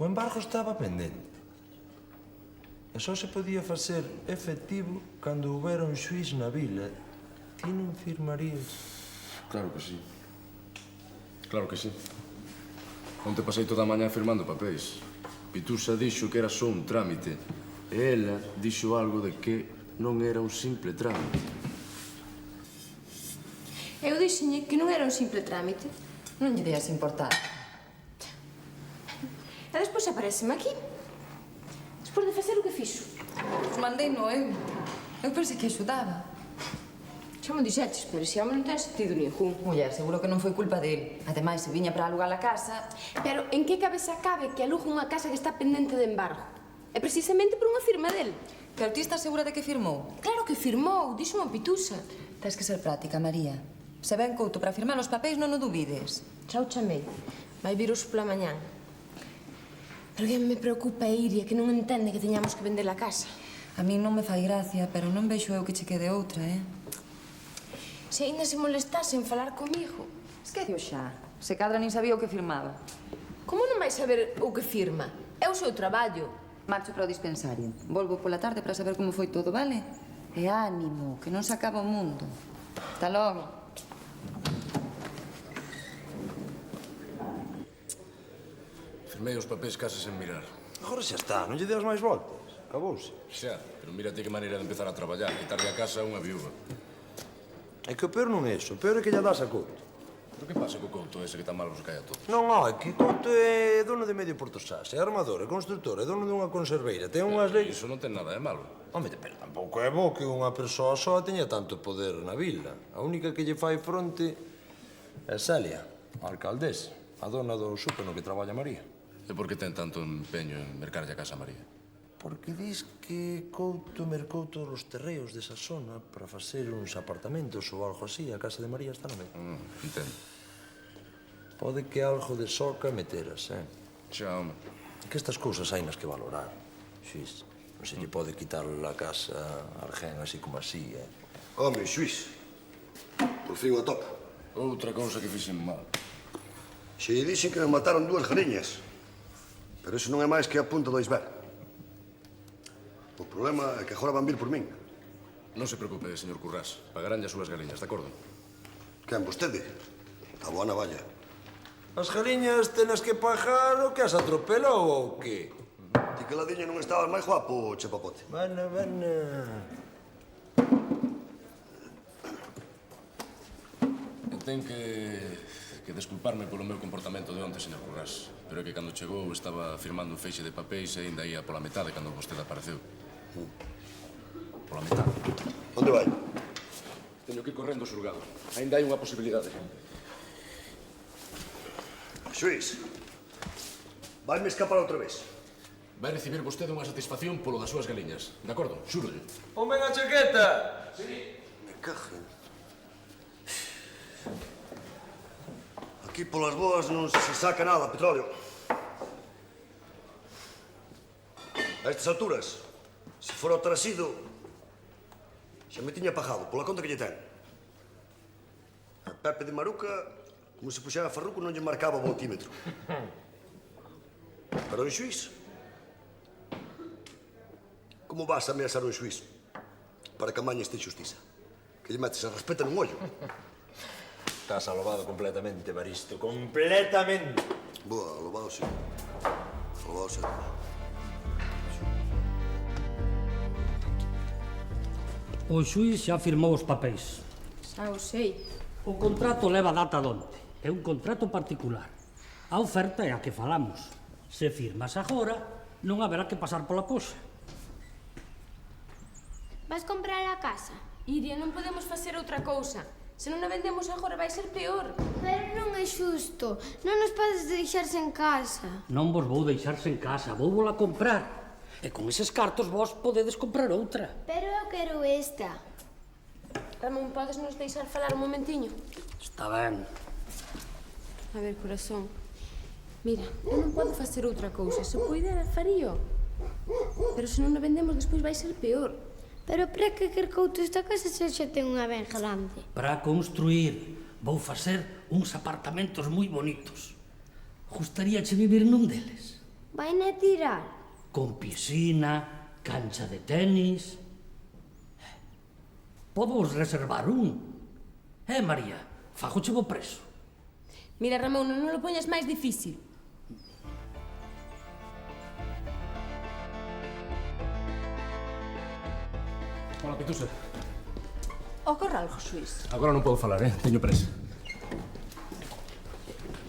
O embargo estaba pendente. E só se podía facer efectivo cando houbera un xuiz na vila. Ti non firmarías?
Claro que sí. Claro que sí. Onte pasei toda a mañá firmando papéis. Pitusa dixo que era só un trámite. E ela dixo algo de que non era un simple trámite.
Eu dixenlle que non era un simple trámite.
Non lle deas importar.
E despois apareceme aquí. Despois de facer o que fixo.
Mandei no eu. Eu pensei que axudaba.
Xa me dixeches, pero ese home non ten sentido ningún.
Muller, seguro que non foi culpa dele. Ademais, se viña para alugar a casa...
Pero en que cabeza cabe que alugue unha casa que está pendente de embargo? É precisamente por unha firma dele.
Pero ti estás segura de que firmou?
Claro que firmou, dixo unha Pitusa.
Tens que ser práctica, María. Se ven Couto para firmar os papéis, non o dubides.
Xa o chamei. Vai vir hoxe pola mañán. Pero que me preocupa é Iria, que non entende que teñamos que vender a casa.
A mí non me fai gracia, pero non vexo eu que che quede outra,
Se ainda se molestase en falar comigo.
Esquecio xa. Se cadra nin sabía o que firmaba.
Como non vai saber o que firma? É o seu traballo.
Marcho para o dispensario. Volvo pola tarde para saber como foi todo, vale? E ánimo, que non se acaba o mundo. Hasta logo.
Firmei os papéis case sen mirar.
Agora xa está, non lle deas máis voltas. Acabouse.
Xa, pero mírate que maneira de empezar a traballar. Quitarle a casa a unha viúva.
É que o peor non é iso, o peor é que lle das a Couto.
Pero que pasa co Couto ese que tan mal os cae a todos?
Non, é que Couto é dono de medio Porto Sás, é armador, é constructor, é dono dunha conserveira, ten unhas leis...
Iso non ten nada de malo.
Home, pero tampouco é bo que unha persoa soa teña tanto poder na vila. A única que lle fai fronte é Celia, a alcaldesa, a dona do súper no que traballa María.
E por que ten tanto empeño en mercarlle a casa a María?
Porque dis que Couto mercou todos os terreos desa zona para facer uns apartamentos ou algo así. A casa de María está no medio.
Entendo.
Pode que algo de soca meteras,
Xa, home.
Que estas cousas hai nas que valorar, xuiz. Non se lle pode quitar a casa a alguén así como así,
Home, xuiz. Por fin o toca.
Outra cousa que fixen mal.
Se lle dixen que me mataron 2 galiñas. Pero iso non é máis que a punta do iceberg. O problema é que agora van vir por min.
Non se preocupe, señor Currás. Pagarán as súas galiñas, de acordo?
Quen, vostede? A boa navalla.
As galiñas tenas que pagar o que as atropelou ou que?
Ti que ladiño non estabas máis guapo, chepapote.
Vana.
Ten que desculparme polo meu comportamento de onte, señor Currás. Pero é que cando chegou estaba firmando un feixe de papéis e ainda ia pola metade cando vostede apareceu. Pola metade.
Onde vai?
Teño que ir correndo, xulgado. Ainda hai unha posibilidade.
Xuiz, vaime escapar outra vez.
Vai recibir vostede unha satisfacción polo das súas galiñas. De acordo? Xúrolle.
Ponme a chaqueta!
Sí.
Me caje. Aquí polas boas non se saca nada, petróleo. A estas alturas, se fora o trasido, xa me tiña pagado, pola conta que lle ten. A Pepe de Maruca, como se puxera farruco, non lle marcaba o voltímetro. Pero un xuiz? Como vas a ameazar un xuiz? para que amañe este xustiza. Que lle metes a respeta nun ollo.
Estás alobado completamente, Baristo. Completamente.
Boa, alobado sí. Alobado sí.
O xuiz xa firmou os papéis.
Xa o sei.
O contrato leva data donte. É un contrato particular. A oferta é a que falamos. Se firmas agora, non haberá que pasar pola poxa.
Vas comprar a casa?
Iria, non podemos facer outra cousa. Se non a vendemos agora vai ser peor.
Pero non é xusto. Non nos podes deixar sen casa.
Non vos vou deixar sen casa, vou vola comprar. E con eses cartos vos podedes comprar outra.
Pero eu quero esta.
Ramón, podes nos deixar falar un momentiño?
Está ben.
A ver, corazón. Mira, eu non podo facer outra cousa. Se puidera, farío. Pero se non a vendemos, despois vai ser peor.
Pero para que quer couto esta casa se xa ten unha ben grande?
Para construir, vou facer uns apartamentos moi bonitos. Gustaríache vivir nun deles?
Vai na tirar?
Con piscina, cancha de tenis... Podemos reservar un. María, fagoche vos preso.
Mira, Ramón, non lo poñas máis difícil.
Hola, Pitusa.
Ocorre algo, xuiz.
Agora non podo falar, teño presa.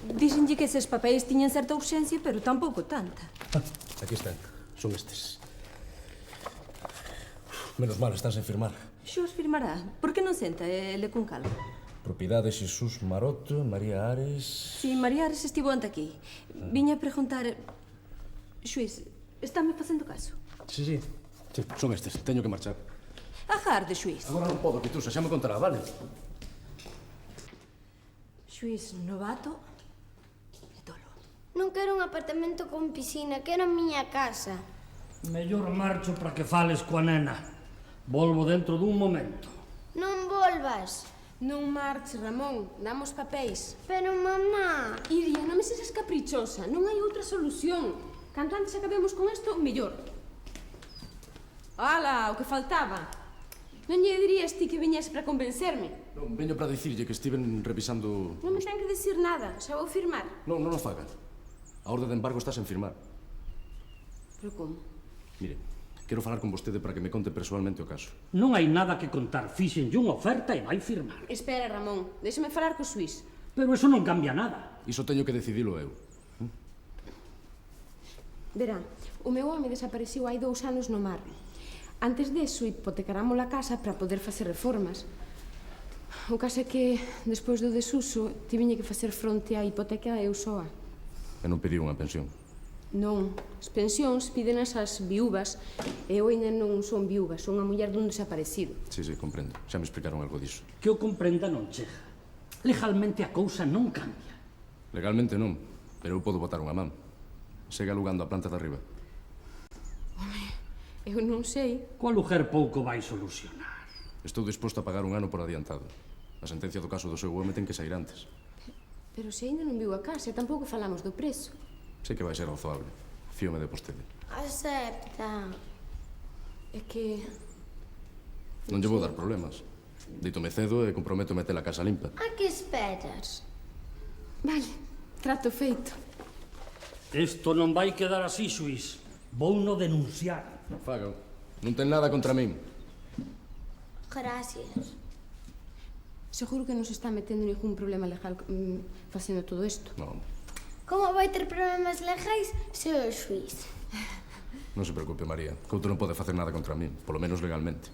Díxenlle que eses papéis tiñan certa urxencia, pero tampouco tanta.
Aquí están, son estes. Menos mal, están sen firmar.
Xos firmará. Por que non senta e le con calma?
Propiedade Xesús Maroto, María Ares...
Si, María Ares estivo ante aquí. Viña a preguntar... Xuiz, estáme facendo caso?
Sí, son estes, teño que marchar.
Agarde, xuiz.
Agora non podo, Pitusa, xa me contará, vale?
Xuiz novato e tolo.
Non quero un apartamento con piscina, quero a miña casa.
Mellor marcho para que fales coa nena. Volvo dentro dun momento.
Non volvas.
Non marches, Ramón. Damos papéis.
Pero, mamá...
Iria, non me sexas caprichosa. Non hai outra solución. Canto antes acabemos con isto, mellor. Ala, o que faltaba. Non lle dirías ti que viñes para convencerme?
Non, veño para dicirlle que estiven revisando...
Non me ten que dicir nada, xa vou firmar.
Non o faga. A orde de embargo está sen firmar.
Pero como?
Mire, quero falar con vostede para que me conte persoalmente o caso.
Non hai nada que contar. Fixenlle unha oferta e vai firmar.
Espera, Ramón. Déxame falar co xuiz.
Pero eso non cambia nada.
Iso teño que decidilo eu.
Verá, o meu home desapareceu hai 2 anos no mar. Antes deso, hipotecaramos a casa para poder facer reformas. O caso é que, despois do desuso, tiveñe que facer fronte á hipoteca eu soa.
E non pediu unha pensión.
Non, as pensións pídenas as viúvas, e eu ainda non son viúva, son a muller dun desaparecido.
Sí, comprendo. Xa me explicaron algo diso.
Que o comprenda non chega. Legalmente a cousa non cambia.
Legalmente non, pero eu podo botar unha man. Segue alugando a planta de arriba.
Eu non sei.
Co aluguer pouco vai solucionar.
Estou disposto a pagar 1 ano por adiantado. A sentencia do caso do seu home ten que sair antes.
Pero se ainda non viu a casa, tampouco falamos do prezo.
Sei que vai ser razoable. Fíome de vostede.
Acepta.
É que...
Non lle vou dar problemas. Deítome cedo e comprometo meter a casa limpa.
A que esperas?
Vale, trato feito.
Isto non vai quedar así, xuiz. Vou no denunciar.
Faga. Non ten nada contra min.
Gracias.
Seguro que non se está metendo ningún problema legal facendo todo isto.
Non.
Como vai ter problemas legais se o xuiz?
Non se preocupe, María. Couto non pode facer nada contra min, polo menos legalmente.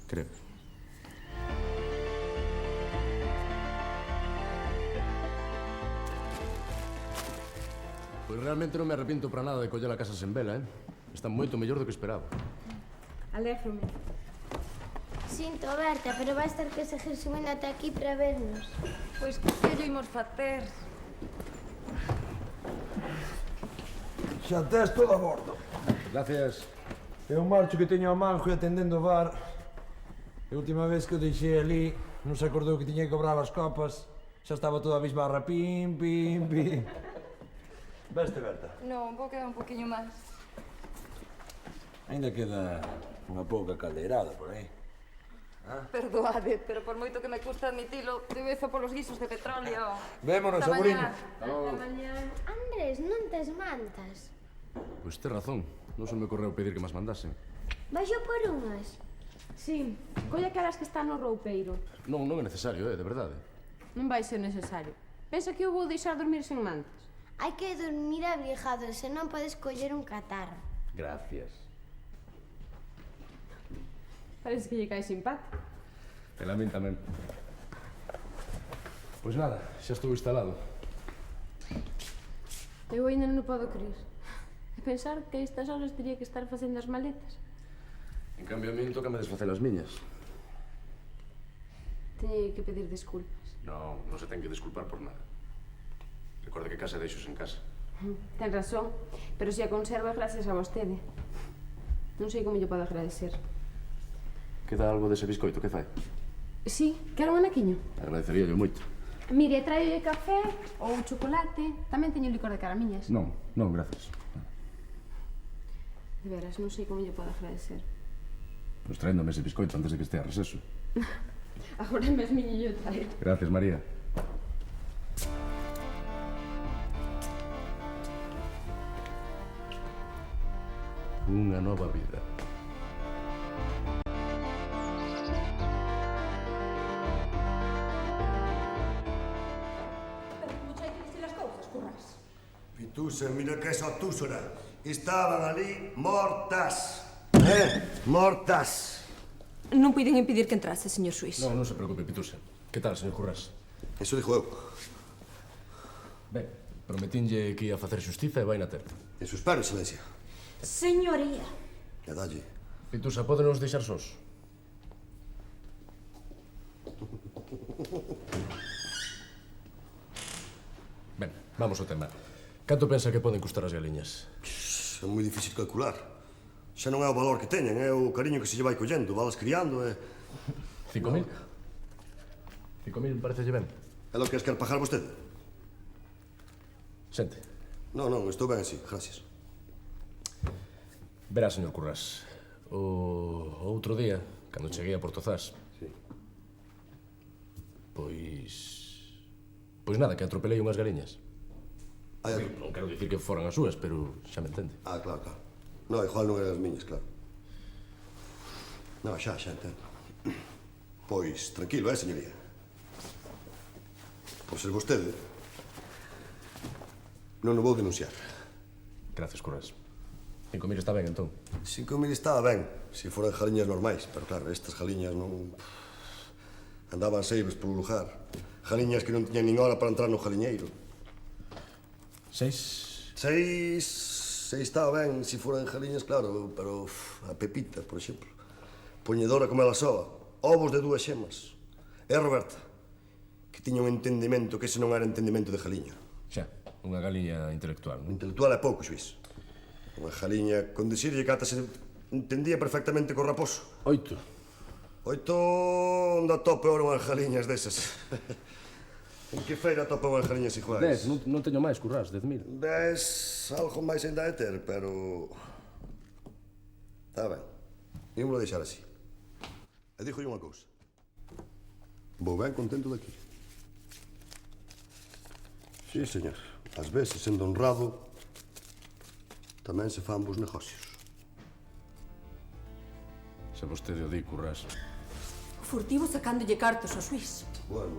Creo. Pois realmente non me arrepiento para nada de coller a casa sen vela, Está moito mellor do que esperaba.
Alégrome.
Sinto, Berta, pero vais ter que seguir subindo ata aquí para vernos.
Pois que lle imos facer?
Xa tes todo a bordo.
Gracias.
Eu marcho que teño a Manjo atendendo o bar. A última vez que o deixei ali, non se acordou que tiña que cobrar as copas. Xa estaba toda a bisbarra. Pim, pim, pim. Veste, Berta?
Non, vou quedar un poquinho máis.
Ainda queda unha pouca caldeirada por aí.
Perdoade, pero por moito que me custa admitilo, de bezo polos guisos de petróleo.
Vémonos,
Ata
amoriño.
mañá.
Andrés, non tes mantas.
Pois tes razón. Non se me ocorreu pedir que mas mandasen.
Baixo por unhas.
Sí, colla aquelas que están no roupeiro.
Non é necesario, de verdade.
Non vai ser necesario. Pensa que eu vou deixar dormir sen mantas?
Hai que dormir abrigado, senón podes coller un catarro.
Gracias.
Parece que lle cae simpático.
E a min tamén. Pois nada, xa estou instalado.
Eu ainda non o podo crer. E pensar que a estas horas teria que estar facendo as maletas.
En cambio, a min tócame desfacer as miñas.
Teño que pedir desculpas.
Non se ten que desculpar por nada. Recorde que casa deixos en casa.
Ten razón, pero se a conserva gracias a vostede. Non sei como lle podo agradecer.
Queda algo dese biscoito, que fai?
Sí, quero un anaquiño.
Agradecería yo moito.
Mire, traio café ou chocolate. Tamén teño licor de caramiñas.
Non, gracias.
De veras, non sei como lle podo agradecer.
Pois traéndome ese biscoito antes de que estea a receso.
Agora mesmo lle traio.
Gracias, María. Unha nova vida.
Pitusa, mira que esa túsora. Estaban ali mortas. Mortas.
Non puiden impedir que entrase, señor Suís.
Non se preocupe, Pitusa. Que tal, señor Currás?
Eso dixo eu.
Ben, prometinlle que ia facer xustiza e vai na ter.
Eso espero, excelencia.
Señoría.
E dalle.
Pitusa, pódenos deixar sós? Ben, vamos ao tema. Canto pensa que poden custar as galiñas?
É moi difícil calcular. Xa non é o valor que teñen, é o cariño que se lle vai collendo, valas criando e...
5.000? 5.000 parecelle ben?
É lo que quer pagar vostede?
Sente.
Non, estou ben así, gracias.
Verá, señor Currás, o outro día, cando cheguei a Portozás, pois nada, que atropelei unhas galiñas. Non quero dicir que foran as súas, pero xa me entende.
Claro. Non, igual non eran as miñas, claro. Non, xa entendo. Pois, tranquilo, señoría? Por ser vostede, non o vou denunciar.
Gracias, Currás. 5.000 está ben, entón?
5.000 estaba ben, se foran jaliñas normais, pero claro, estas jaliñas non... Andaban seibes polo lugar. Jaliñas que non tiñan nin hora para entrar no jaliñeiro.
6
estaba ben, se foran jaliñas, claro, pero a Pepita, por exemplo, poñedora como ela soa, ovos de 2 xemas. E a Roberta, que tiña un entendimento que ese non era entendimento de jaliña.
Xa, unha galiña intelectual, non?
Intelectual é pouco, xuiz. Unha jaliña, con dicirlle que ata se entendía perfectamente co raposo.
8
onde atope ora unhas jaliñas desas. En que feira atopa unhas jaliñas iguais?
10, non teño máis, Currás, 10.000.
10, algo máis ainda de ter, pero... Está ben. Ímolo deixar así. E dixolle unha cousa. Vou ben contento daqui. Sí, señor. Ás veces, sendo honrado, tamén se fan bons negocios.
Se vostede o di, Currás.
Furtivo sacándolle cartos ao Suís.
Bueno,